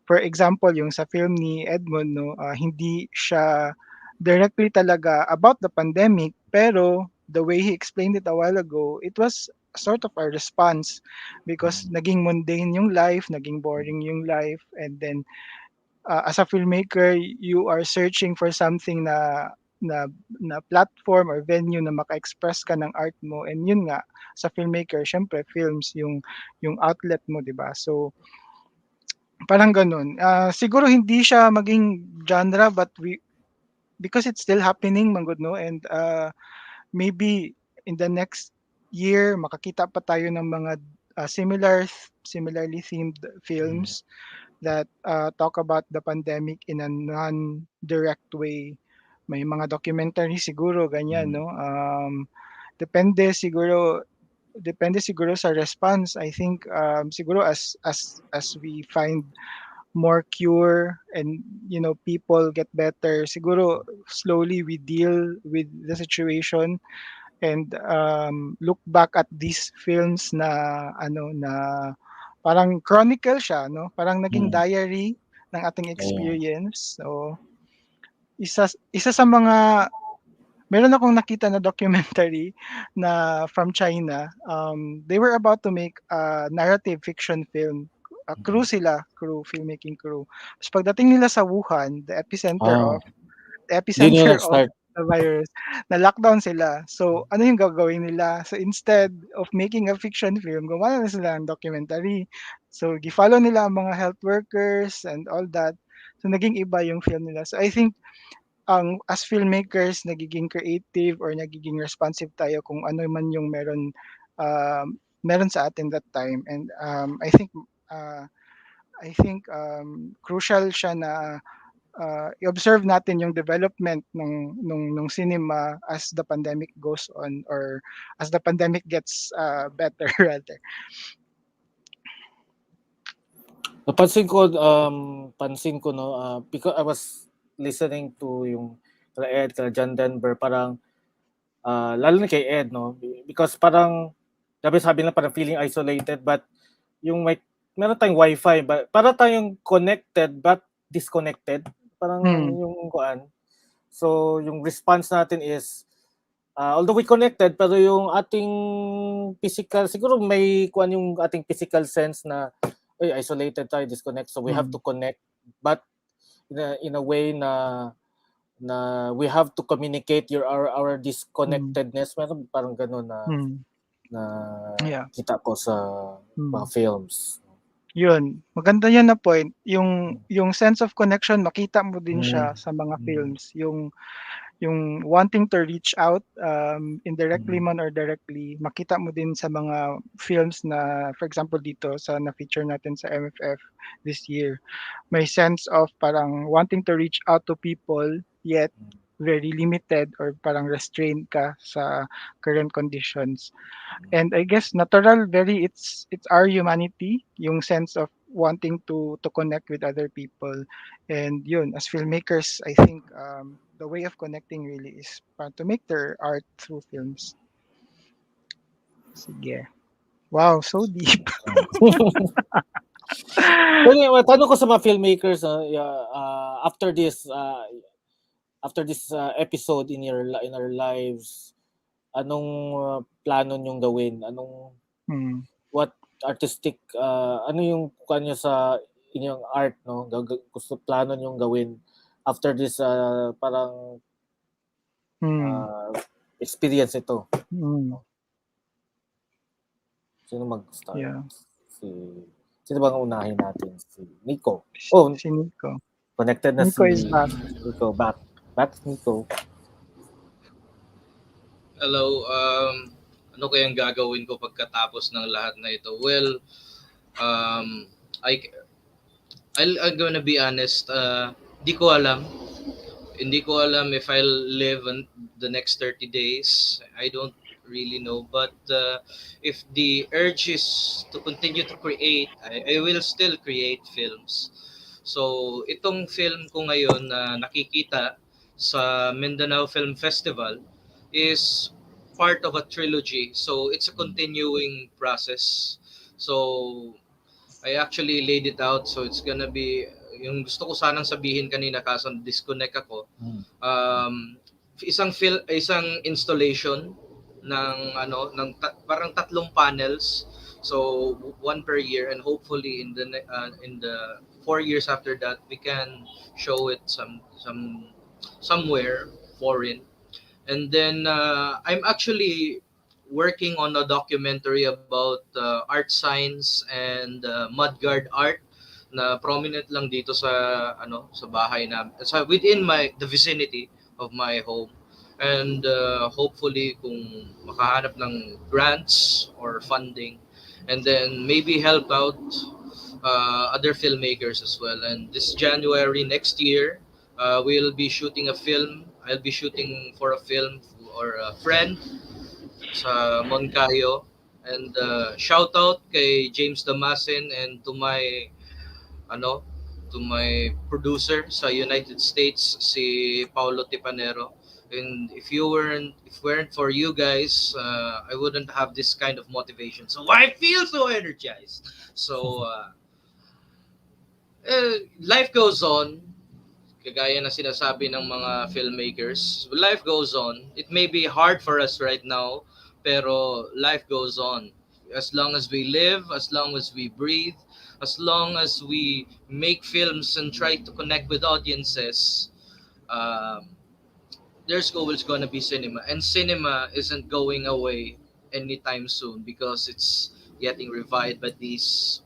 for example, yung sa film ni Edmund, no, hindi siya directly talaga about the pandemic, pero the way he explained it a while ago, it was sort of a response because naging mundane yung life, naging boring yung life, and then as a filmmaker, you are searching for something na na platform or venue na maka-express ka ng art mo, and yun nga sa filmmaker syempre films yung outlet mo, 'di ba? So parang gano'n. Siguro hindi siya maging genre, but because it's still happening man gud, no, and maybe in the next year makakita pa tayo ng mga similarly themed films that talk about the pandemic in a non-direct way. May mga documentary siguro ganyan, no. Depende siguro depende siguro sa response. I think siguro as we find more cure and people get better, siguro slowly we deal with the situation and look back at these films na parang chronicle siya, no, parang naging Mm. diary ng ating Yeah. experience. So isa sa mga meron akong nakita na documentary na from China. They were about to make a narrative fiction film. Filmmaking crew. Tapos pagdating nila sa Wuhan, Ah, the di nila epicenter of nag-start. the virus, na lockdown sila. So ano yung gagawin nila? So instead of making a fiction film, gumawa na sila ng documentary. So gi-follow nila ang mga health workers and all that. So naging iba yung film nila. So I think ang as filmmakers nagiging creative or nagiging responsive tayo kung ano man yung meron sa atin that time, and uh, crucial siya na i-observe natin yung development nung cinema as the pandemic goes on, or as the pandemic gets better rather. Pansin ko no, because I was listening to yung kala Ed, kala John Denver, parang lalo na kay Ed, no, because parang sabi nila parang feeling isolated, but yung meron tayong wifi, but para tayong connected but disconnected, parang Hmm. yung kuan. So yung response natin is although we connected, pero yung ating physical, siguro may kuan yung ating physical sense na isolated tayo, disconnect, so we have to connect, but in a way na we have to communicate our disconnectedness. Meron parang gano'n na Yeah. kita ko sa mga films. Yun, maganda yan na point. Yung sense of connection, makita mo din siya Mm. sa mga films. Yung wanting to reach out, indirectly man or directly, makita mo din sa mga films na, for example, dito sa na-feature natin sa MFF this year. May sense of parang wanting to reach out to people, yet very limited or parang restrained ka sa current conditions. And I guess natural, very it's our humanity, yung sense of wanting to connect with other people. And yun, as filmmakers, I think the way of connecting really is to make their art through films. Sige. Wow, so deep. Well, tanong ko sa mga filmmakers, after this episode in our lives, anong plano nyong gawin? What artistic, ano yung kanyo sa inyong art, no? Gusto plano nyong gawin after this parang experience ito? Sino mag-start? Yeah. Sino bang unahin natin? Si Nikko. Si Nikko. Connected na Nikko si is back. Nikko. Back Nikko. Hello, ano kayang gagawin ko pagkatapos ng lahat na ito? Well, um, I'm gonna be honest, di ko alam. Hindi ko alam if I'll live on the next 30 days. I don't really know. But if the urge is to continue to create, I will still create films. So, itong film ko ngayon na nakikita sa Mindanao Film Festival is part of a trilogy. So, it's a continuing process. So, I actually laid it out, so it's gonna be yung gusto ko sanang sabihin kanina kaso disconnect ako. Mm. Isang installation ng parang tatlong panels. So one per year, and hopefully in the 4 years after that we can show it somewhere foreign. And then I'm actually working on a documentary about art science and mudguard art na prominent lang dito sa bahay namin, sa within the vicinity of my home. And hopefully kung makahanap ng grants or funding, and then maybe help out other filmmakers as well. And this January next year, we'll be shooting a film. I'll be shooting for a film or a friend sa Moncayo. And shout out kay James Damasin and ano to my producer sa United States, si Paulo Tipanero. And if weren't for you guys, I wouldn't have this kind of motivation. So I feel so energized. So life goes on, kagaya na sinasabi ng mga filmmakers, life goes on. It may be hard for us right now, pero life goes on. As long as we live, as long as we breathe, as long as we make films and try to connect with audiences, um, there's always gonna be cinema. And cinema isn't going away anytime soon because it's getting revived by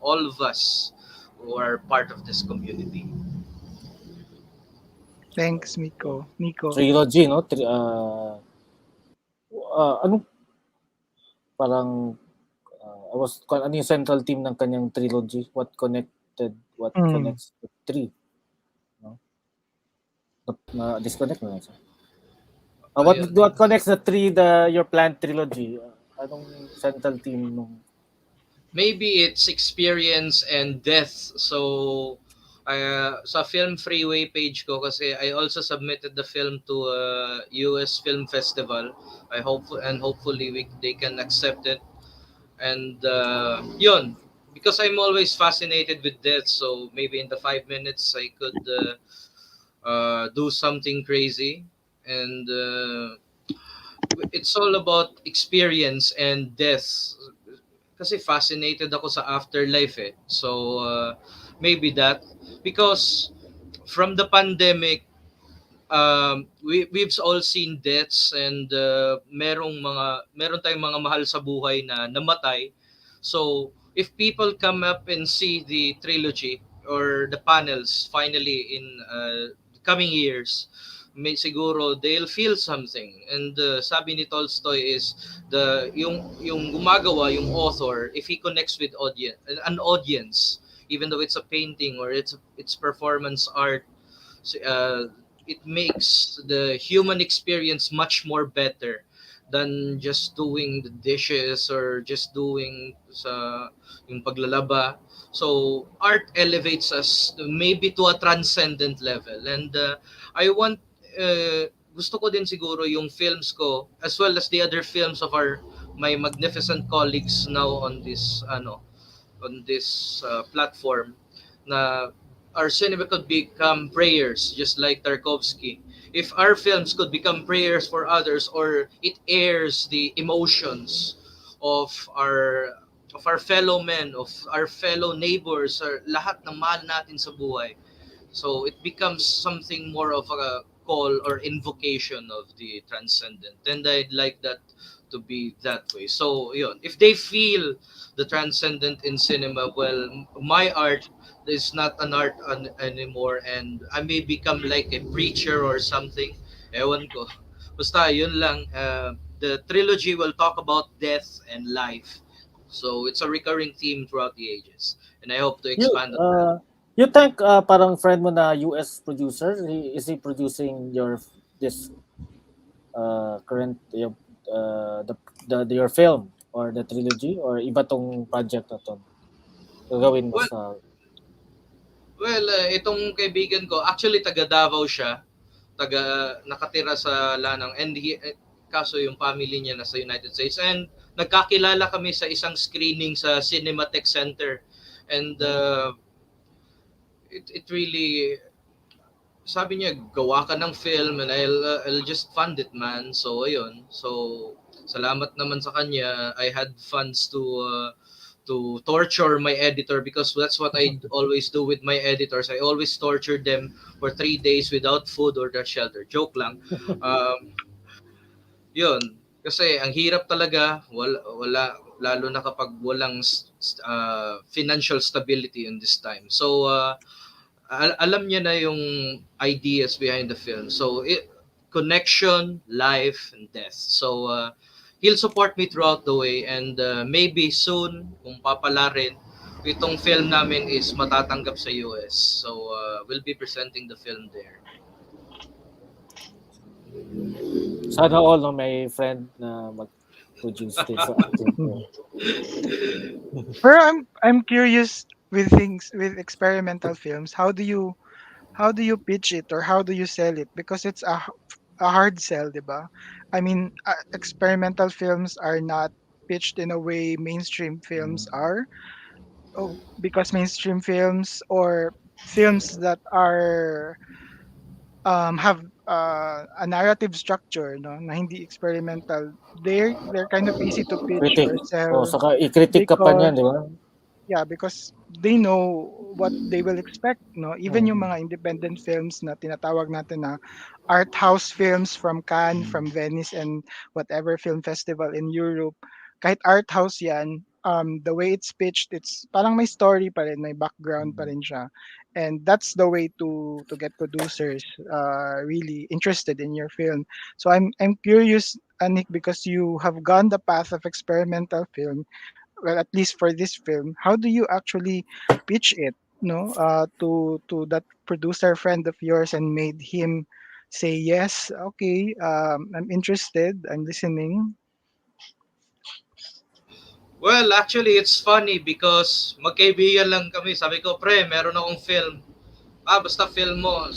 all of us who are part of this community. Thanks, Nico. Trilogy, no? Anong parang ano yung central theme ng kanyang trilogy? What connects the three? No? Disconnect na siya. What connects the three, your planned trilogy? Anong central theme nung? Maybe it's experience and death. So sa Film Freeway page ko, kasi I also submitted the film to a US Film Festival. Hopefully they can accept it. And yun, because I'm always fascinated with death, so maybe in the 5 minutes I could do something crazy. And it's all about experience and death, kasi fascinated ako sa afterlife eh. So maybe that, because from the pandemic, we've all seen deaths, and meron tayong mga mahal sa buhay na namatay. So if people come up and see the trilogy or the panels finally in coming years, may siguro they'll feel something. And sabi ni Tolstoy is yung gumagawa, yung author, if he connects with an audience, even though it's a painting or it's performance art, it makes the human experience much more better than just doing the dishes or just doing yung paglalaba. So art elevates us maybe to a transcendent level. And I want gusto ko din siguro yung films ko as well as the other films of my magnificent colleagues now on this platform, na our cinema could become prayers just like Tarkovsky. If our films could become prayers for others, or it airs the emotions of our fellow men, of our fellow neighbors, or lahat ng mahal natin sa buhay. So it becomes something more of a call or invocation of the transcendent. And I'd like that to be that way. So yun, if they feel the transcendent in cinema, well, my art is not an art anymore, and I may become like a preacher or something. Ewan ko. Basta yun lang. The trilogy will talk about death and life. So it's a recurring theme throughout the ages. And I hope to expand on that. You think parang friend mo na US producer, is he producing this current your film or the trilogy, or iba tong project na to gagawin mo sa? Well, itong kaibigan ko, actually taga Davao siya, nakatira sa Lanang, and kaso yung family niya nasa United States, and nagkakilala kami sa isang screening sa Cinematheque Center. And it really, sabi niya, gawa ka ng film and I'll just fund it, man. So ayun. So salamat naman sa kanya. I had funds to torture my editor, because that's what I always do with my editors. I always torture them for 3 days without food or shelter. Joke lang. Um, yun. Kasi ang hirap talaga, wala lalo na kapag walang financial stability in this time. So alam niya na yung ideas behind the film. So connection, life, and death. So he'll support me throughout the way, and maybe soon, kung papala rin, itong film namin is matatanggap sa US. So we'll be presenting the film there. Sana all no, may friend na mag-produce din sa atin. Pero I'm curious with things with experimental films. How do you pitch it or how do you sell it? Because it's a hard sell, diba? I mean, experimental films are not pitched in a way mainstream films are. Oh, because mainstream films or films that are have a narrative structure, no, na hindi experimental, they're kind of easy to pitch Critic. or O, sell saka i-critic ka pa because niyan, di ba? yeah, because they know what they will expect, no? Even yung mga independent films na tinatawag natin na art house films from Cannes, from Venice, and whatever film festival in Europe, kahit art house yan, the way it's pitched, it's parang may story pa rin, may background pa rin siya. And that's the way to get producers really interested in your film. So I'm curious, Anik, because you have gone the path of experimental film, well, at least for this film, how do you actually pitch it, no, to that producer friend of yours and made him say yes, okay, I'm interested, I'm listening. Well, actually, it's funny because magkaibigan lang kami. Sabi ko, pre, meron akong film. Basta film mo.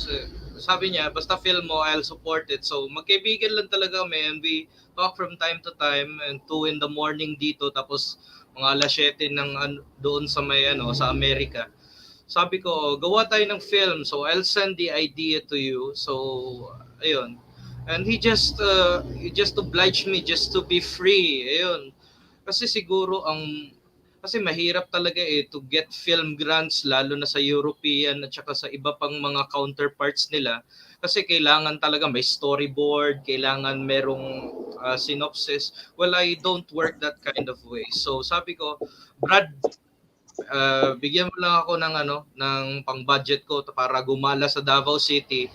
Sabi niya, basta film mo, I'll support it. So, magkaibigan lang talaga kami, and we talk from time to time, and 2 in the morning dito, tapos mga alas 7 ng doon sa may sa Amerika. Sabi ko, gawa tayo ng film. So, I'll send the idea to you. So, ayun. And he just obliged me just to be free. Ayun. Kasi siguro kasi mahirap talaga to get film grants, lalo na sa European at saka sa iba pang mga counterparts nila, kasi kailangan talaga may storyboard, kailangan merong synopsis. Well, I don't work that kind of way. So sabi ko, Brad, bigyan mo lang ako ng pang-budget ko para gumala sa Davao City,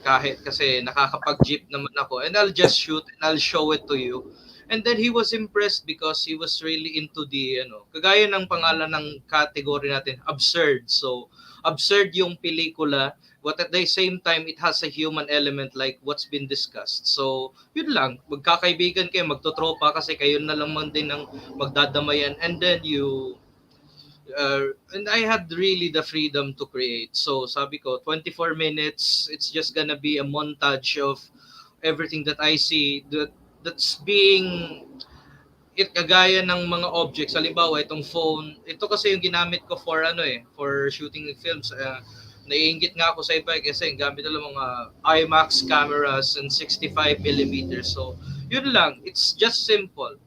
kahit kasi nakakapag-jeep naman ako, and I'll just shoot and I'll show it to you. And then he was impressed because he was really into the kagaya ng pangalan ng category natin, absurd. So absurd yung pelikula, but at the same time it has a human element like what's been discussed. So yun lang, magkakaibigan kayo, magtotropa kasi kayo na lang man din ng magdadamayan, and then and I had really the freedom to create. So sabi ko, 24 minutes, it's just gonna be a montage of everything that I see that's being kagaya ng mga objects. Halimbawa, itong phone, ito kasi yung ginamit ko for for shooting films. Naiingit nga ako sa iba kasi gamit nila mga IMAX cameras and 65 millimeters. So, yun lang. It's just simple.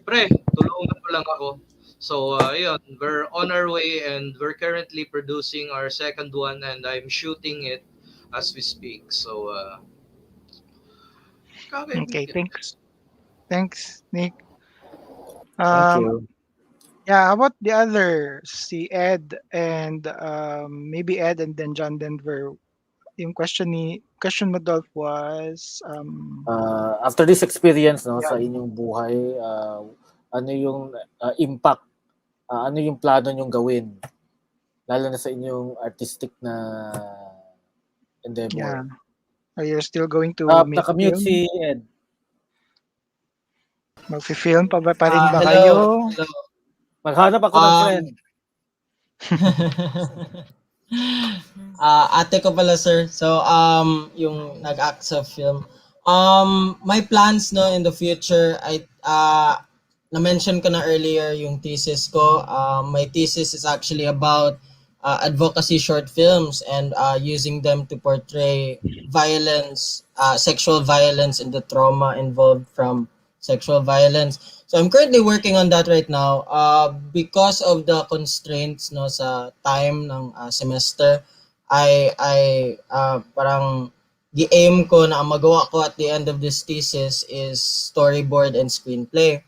Pre, tulungan mo lang ako. So, yun, we're on our way and we're currently producing our second one, and I'm shooting it as we speak. So, Okay, kakaibigan. thanks Nick. Thank um you. yeah, how about the others, si Ed and maybe Ed and then John Denver? Yung question mo, Dolph, was After this experience no yeah, sa inyong buhay, ano yung impact, ano yung plano nyong gawin lalo na sa inyong artistic na yeah, endeavor. are you still going to make Nakamute film? si Ed. Magfi-film pa rin ba Hello. kayo? Hello. Maghanap ako ng friend. Ate ko pala, sir. So, yung nag-act sa film. My plans no in the future, na-mention ko na earlier yung thesis ko. My thesis is actually about advocacy short films and using them to portray violence, sexual violence, and the trauma involved from sexual violence. So I'm currently working on that right now. Because of the constraints no sa time ng semester, I parang the aim ko na ang magawa ko at the end of this thesis is storyboard and screenplay.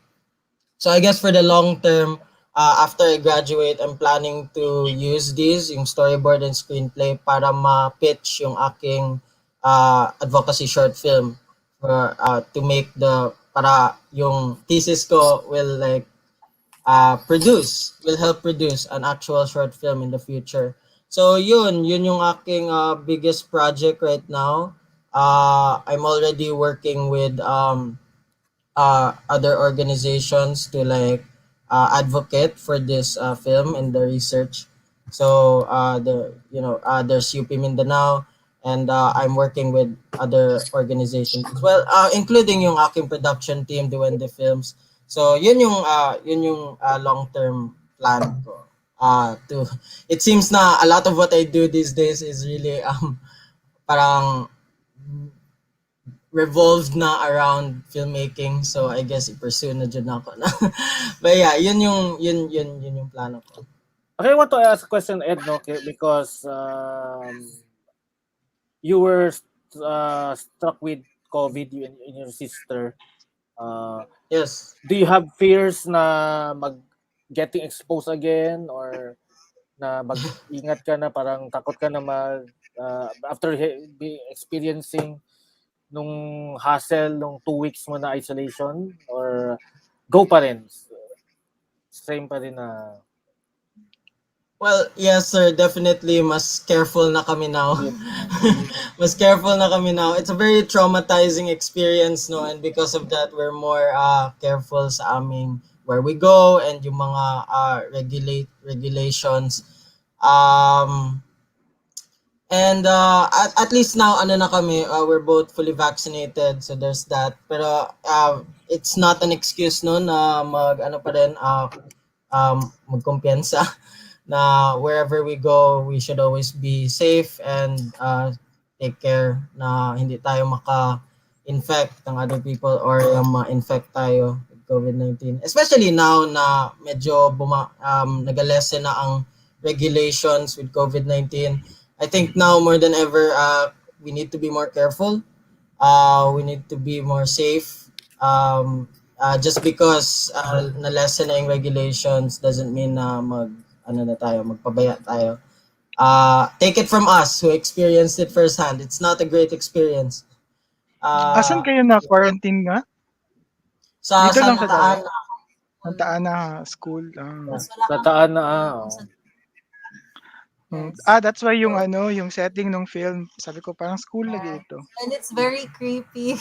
So I guess for the long term, after I graduate, I'm planning to use these, yung storyboard and screenplay, para ma-pitch yung aking advocacy short film for to make para yung thesis ko will like will help produce an actual short film in the future. So yun yung aking biggest project right now. I'm already working with other organizations to like advocate for this film and the research. So there's UP Mindanao, and I'm working with other organizations as well, including yung aking production team doing the films. So yun yung long term plan ko. To It seems na a lot of what I do these days is really parang revolved na around filmmaking, so I guess i-pursue na dyan ako na. But yeah, yun yung plano ko. Okay, I want to ask a question, Ed, no? Because you were struck with COVID, you and your sister. Yes. Do you have fears na getting exposed again, or na mag-ingat ka na, parang takot ka na after experiencing nung hassle nung 2 weeks mo na isolation, or go pa rin? Same pa rin na... Well, yes sir, definitely mas careful na kami now. Mas careful na kami now. It's a very traumatizing experience, no, and because of that we're more careful sa aming where we go and yung mga regulations. And at least now ano na kami, we're both fully vaccinated, so there's that. Pero it's not an excuse no na pa rin magkumpiyansa na wherever we go, we should always be safe and take care na hindi tayo maka-infect ng other people or ma-infect tayo with COVID-19. Especially now na medyo nag-lessen na ang regulations with COVID-19. I think now more than ever, we need to be more careful. We need to be more safe. Just because na-lessen na yung regulations doesn't mean na magpabaya tayo. Take it from us who experienced it firsthand. It's not a great experience. Asan kayo na quarantine nga? Sa Dito lang Santa sa Ana. Santa Ana School. Tataan na That's why yung setting ng film, sabi ko parang school lagi ito. And it's very creepy.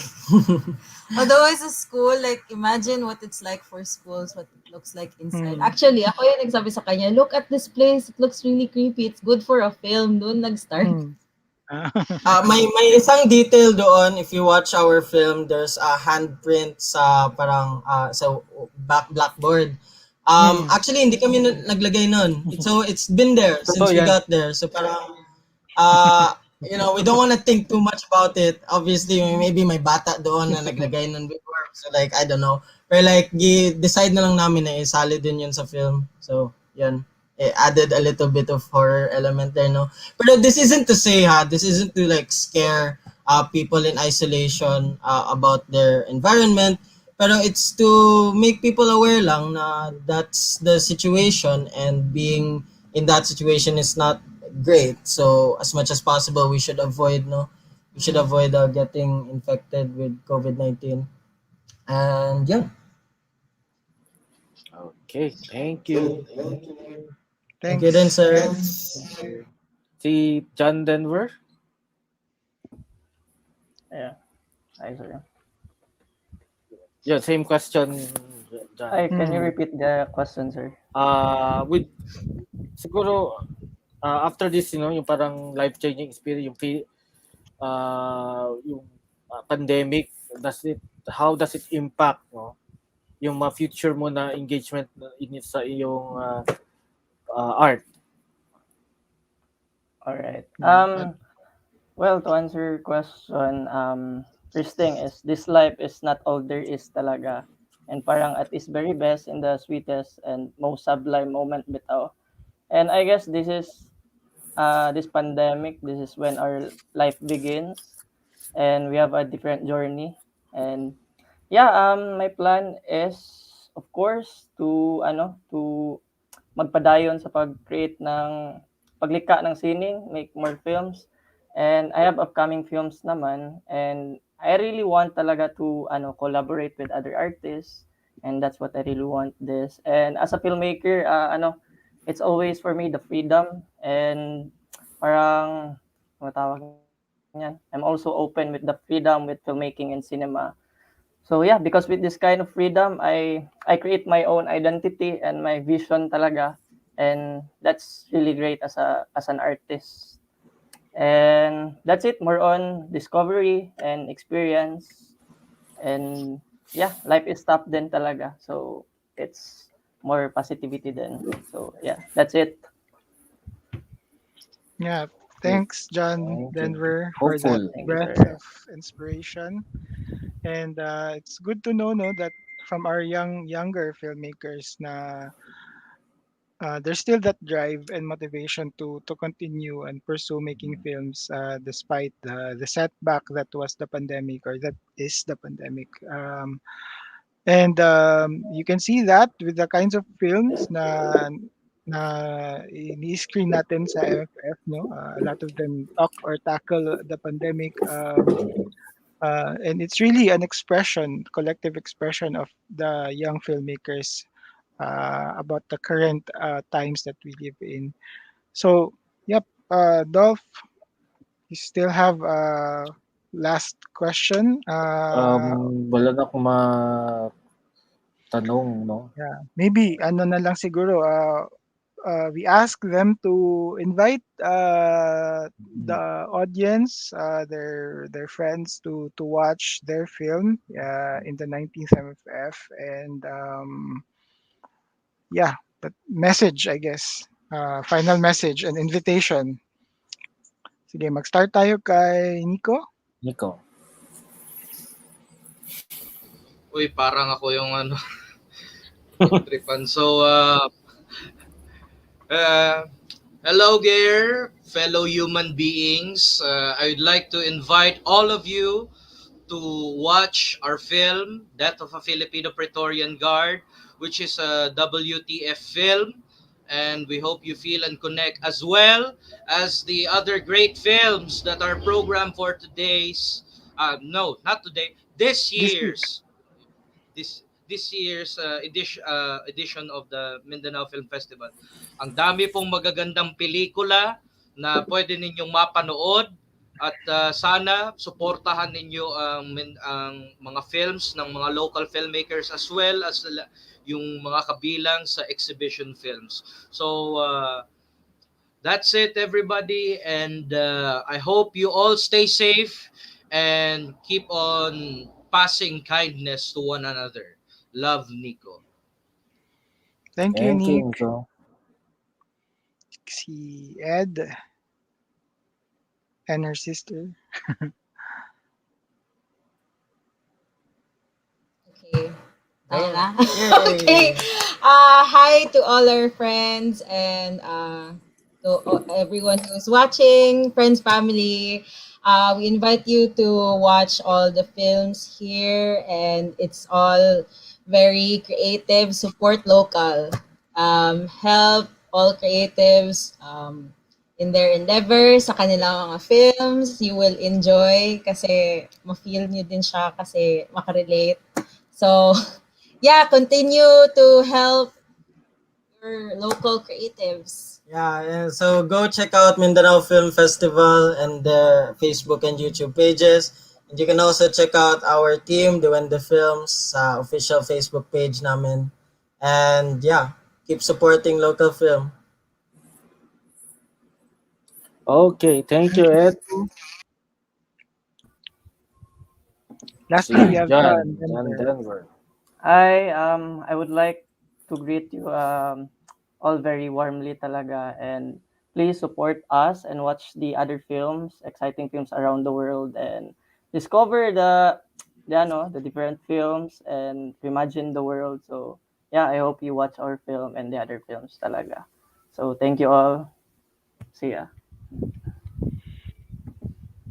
Although it's a school, like imagine what it's like for schools, what it looks like inside. Actually, ako yung nagsabi sa kanya, look at this place, it looks really creepy. It's good for a film. Doon nag-start. May isang detail doon. If you watch our film, there's a handprint sa parang sa blackboard. Actually, hindi kami naglagay nun. So, it's been there since we got there. So, parang, we don't want to think too much about it. Obviously, maybe may bata doon na naglagay nun before. So, like, I don't know. Pero, like, decide na lang namin na isali din yun sa film. So, yun. It added a little bit of horror element there, no? Pero this isn't to say, this isn't to, like, scare people in isolation about their environment. Pero it's to make people aware lang na that's the situation, and being in that situation is not great. So as much as possible, we should avoid getting infected with COVID-19. And yeah. Okay, thank you. Thank you din, sir. Si John Denver? Yeah. Hi, sir. Yeah, same question. Hi, can you repeat the question, sir? With siguro after this, yung parang life-changing experience, yung pandemic, how does it impact, no? yung mga future mo na engagement sa iyong art? All right. At Well, to answer your question, first thing is this life is not all there is talaga. And parang at its very best in the sweetest and most sublime moment bitaw. And I guess this pandemic, this is when our life begins and we have a different journey. And yeah, my plan is of course to magpadayon sa pag-create ng paglikha ng sining, make more films. And I have upcoming films naman and I really want talaga to collaborate with other artists and that's what I really want this. And as a filmmaker, it's always for me the freedom and parang matawag niyan. I'm also open with the freedom with filmmaking and cinema. So yeah, because with this kind of freedom, I create my own identity and my vision talaga, and that's really great as an artist. And that's it. More on discovery and experience, and yeah, life is tough then talaga. So it's more positivity then. So yeah, that's it. yeah, thanks, John Thank you. Denver, for that Hopeful. Thank you, breath sir. of inspiration. And it's good to know, no, that from our younger filmmakers na there's still that drive and motivation to continue and pursue making films despite the setback that was the pandemic or that is the pandemic. And you can see that with the kinds of films na ini-screen natin sa MFF, no? A lot of them talk or tackle the pandemic. And it's really an expression, collective expression of the young filmmakers about the current times that we live in. So, yep, Dolph, you still have a last question. Wala na akong matanong, no? Yeah, maybe ano na lang siguro, we ask them to invite the audience, their friends to watch their film in the 19th MFF, and yeah, but message, I guess, final message and invitation. Sige, mag-start tayo kay Nico. Nico. Uy, parang ako yung ano, pagtripan. So, uh, hello there, fellow human beings. I'd like to invite all of you to watch our film, Death of a Filipino Praetorian Guard, which is a WTF film. And we hope you feel and connect as well as the other great films that are programmed for today's, no, not today, this This week. year's this year's edition of the Mindanao Film Festival. Ang dami pong magagandang pelikula na pwede ninyong mapanood at sana suportahan ninyo ang mga films ng mga local filmmakers as well as yung mga kabilang sa exhibition films. So that's it, everybody, and I hope you all stay safe and keep on passing kindness to one another. Love, Nico. Thank you, Thank you, Nick. Nico. Si Ed and her sister. Okay. Tayo Oh, na? Okay. yay! Hi to all our friends and to everyone who's watching, friends, family. We invite you to watch all the films here, and it's all very creative. Support local. Help all creatives in their endeavors sa kanilang mga films. You will enjoy kasi ma-feel nyo din siya kasi makarelate. So, yeah, continue to help your local creatives. Yeah, and so go check out Mindanao Film Festival and their Facebook and YouTube pages. And you can also check out our team, the Wende Films, official Facebook page namin. And yeah, keep supporting local film. Okay, thank you, Ed. Lastly, we Si have John John Denver. Denver. I would like to greet you all very warmly talaga, and please support us and watch the other films, exciting films around the world, and discover the different films and imagine the world. So yeah, I hope you watch our film and the other films talaga. So thank you all. See ya.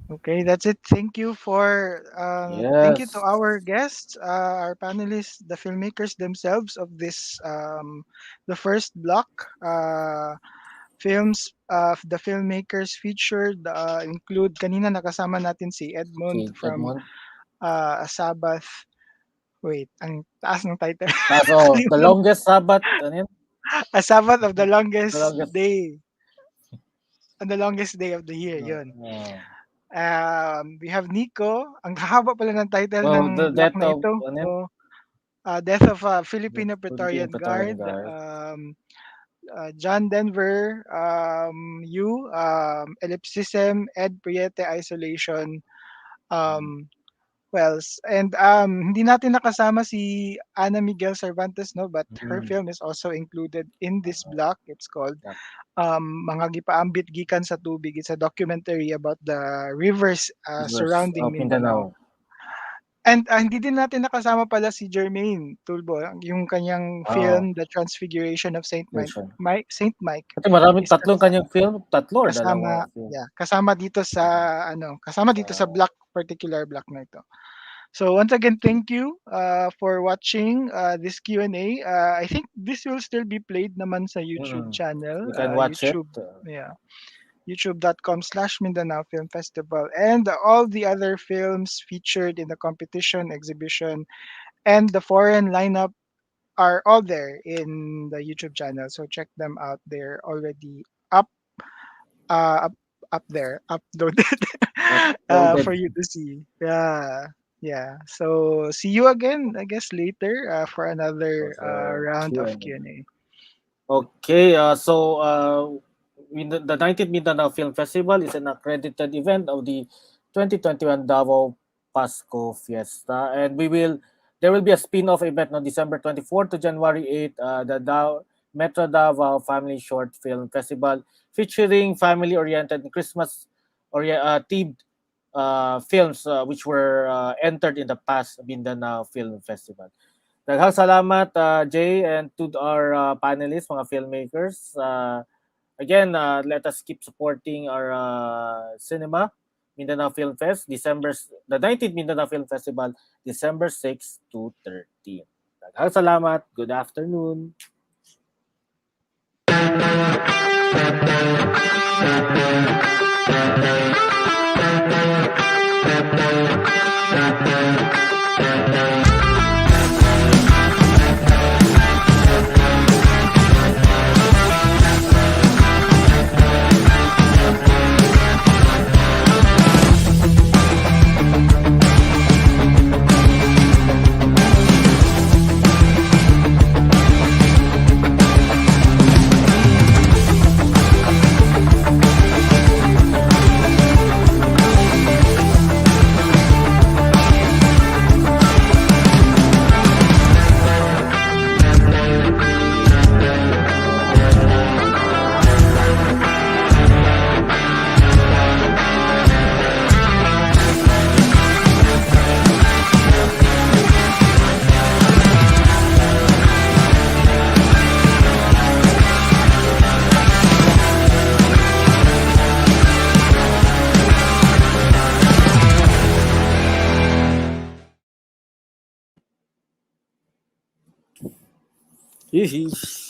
Okay, that's it. Thank you to Yes. our guests, our panelists, the filmmakers themselves of this the first block. Films the filmmakers featured include kanina nakasama natin si Edmund Si from Edmund. Sabbath. Wait, ang taas ng title. Kaso, The Longest Sabbath, ano yun? A Sabbath of the The longest Longest, day. On the longest day of the year, yun. uh, We have Nikko. Ang haba pala ng title well, the ng block death na of, ito. ano yun? So, Death of a The Filipino Philippine Praetorian Praetorian Guard. Guard. John Denver, Ellipsism, Ed Priete, Isolation. And hindi natin nakasama si Ana Miguel Cervantes, no, but her Mm. film is also included in this block. It's called Yeah. Mga Gipaambit Gikan sa Tubig. It's a documentary about the rivers Rivers surrounding of Mindanao. Mindanao. And hindi din natin nakasama pala si Jermaine Tulbo, yung kanyang Ah, film The Transfiguration of version. Saint Mike Kasi maraming is tatlong kanyang film. Tatlo or kasama, dalawa film. yeah, kasama dito sa particular block na ito. So once again, thank you for watching this Q&A. I think this will still be played naman sa YouTube channel. You can watch it. Yeah, youtube.com/Mindanao Film Festival, and all the other films featured in the competition, exhibition, and the foreign lineup are all there in the YouTube channel. So check them out. They're already up, uh, up, up there, uploaded Uploaded. for you to see. Yeah, yeah. So see you again, I guess, later for another round of Q&A. Q&A. Okay, the 19th Mindanao Film Festival is an accredited event of the 2021 Davao Pasko Fiesta, and there will be a spin-off event on December 24th to January 8th, Metro Davao Family Short Film Festival, featuring family-oriented Christmas themed films which were entered in the past Mindanao Film Festival. Daghang salamat, Jay, and to our panelists, mga filmmakers. Again, let us keep supporting our cinema, Mindanao Film Fest, the 19th Mindanao Film Festival, December 6 to 13. Daghang salamat. Good afternoon. Yeesh.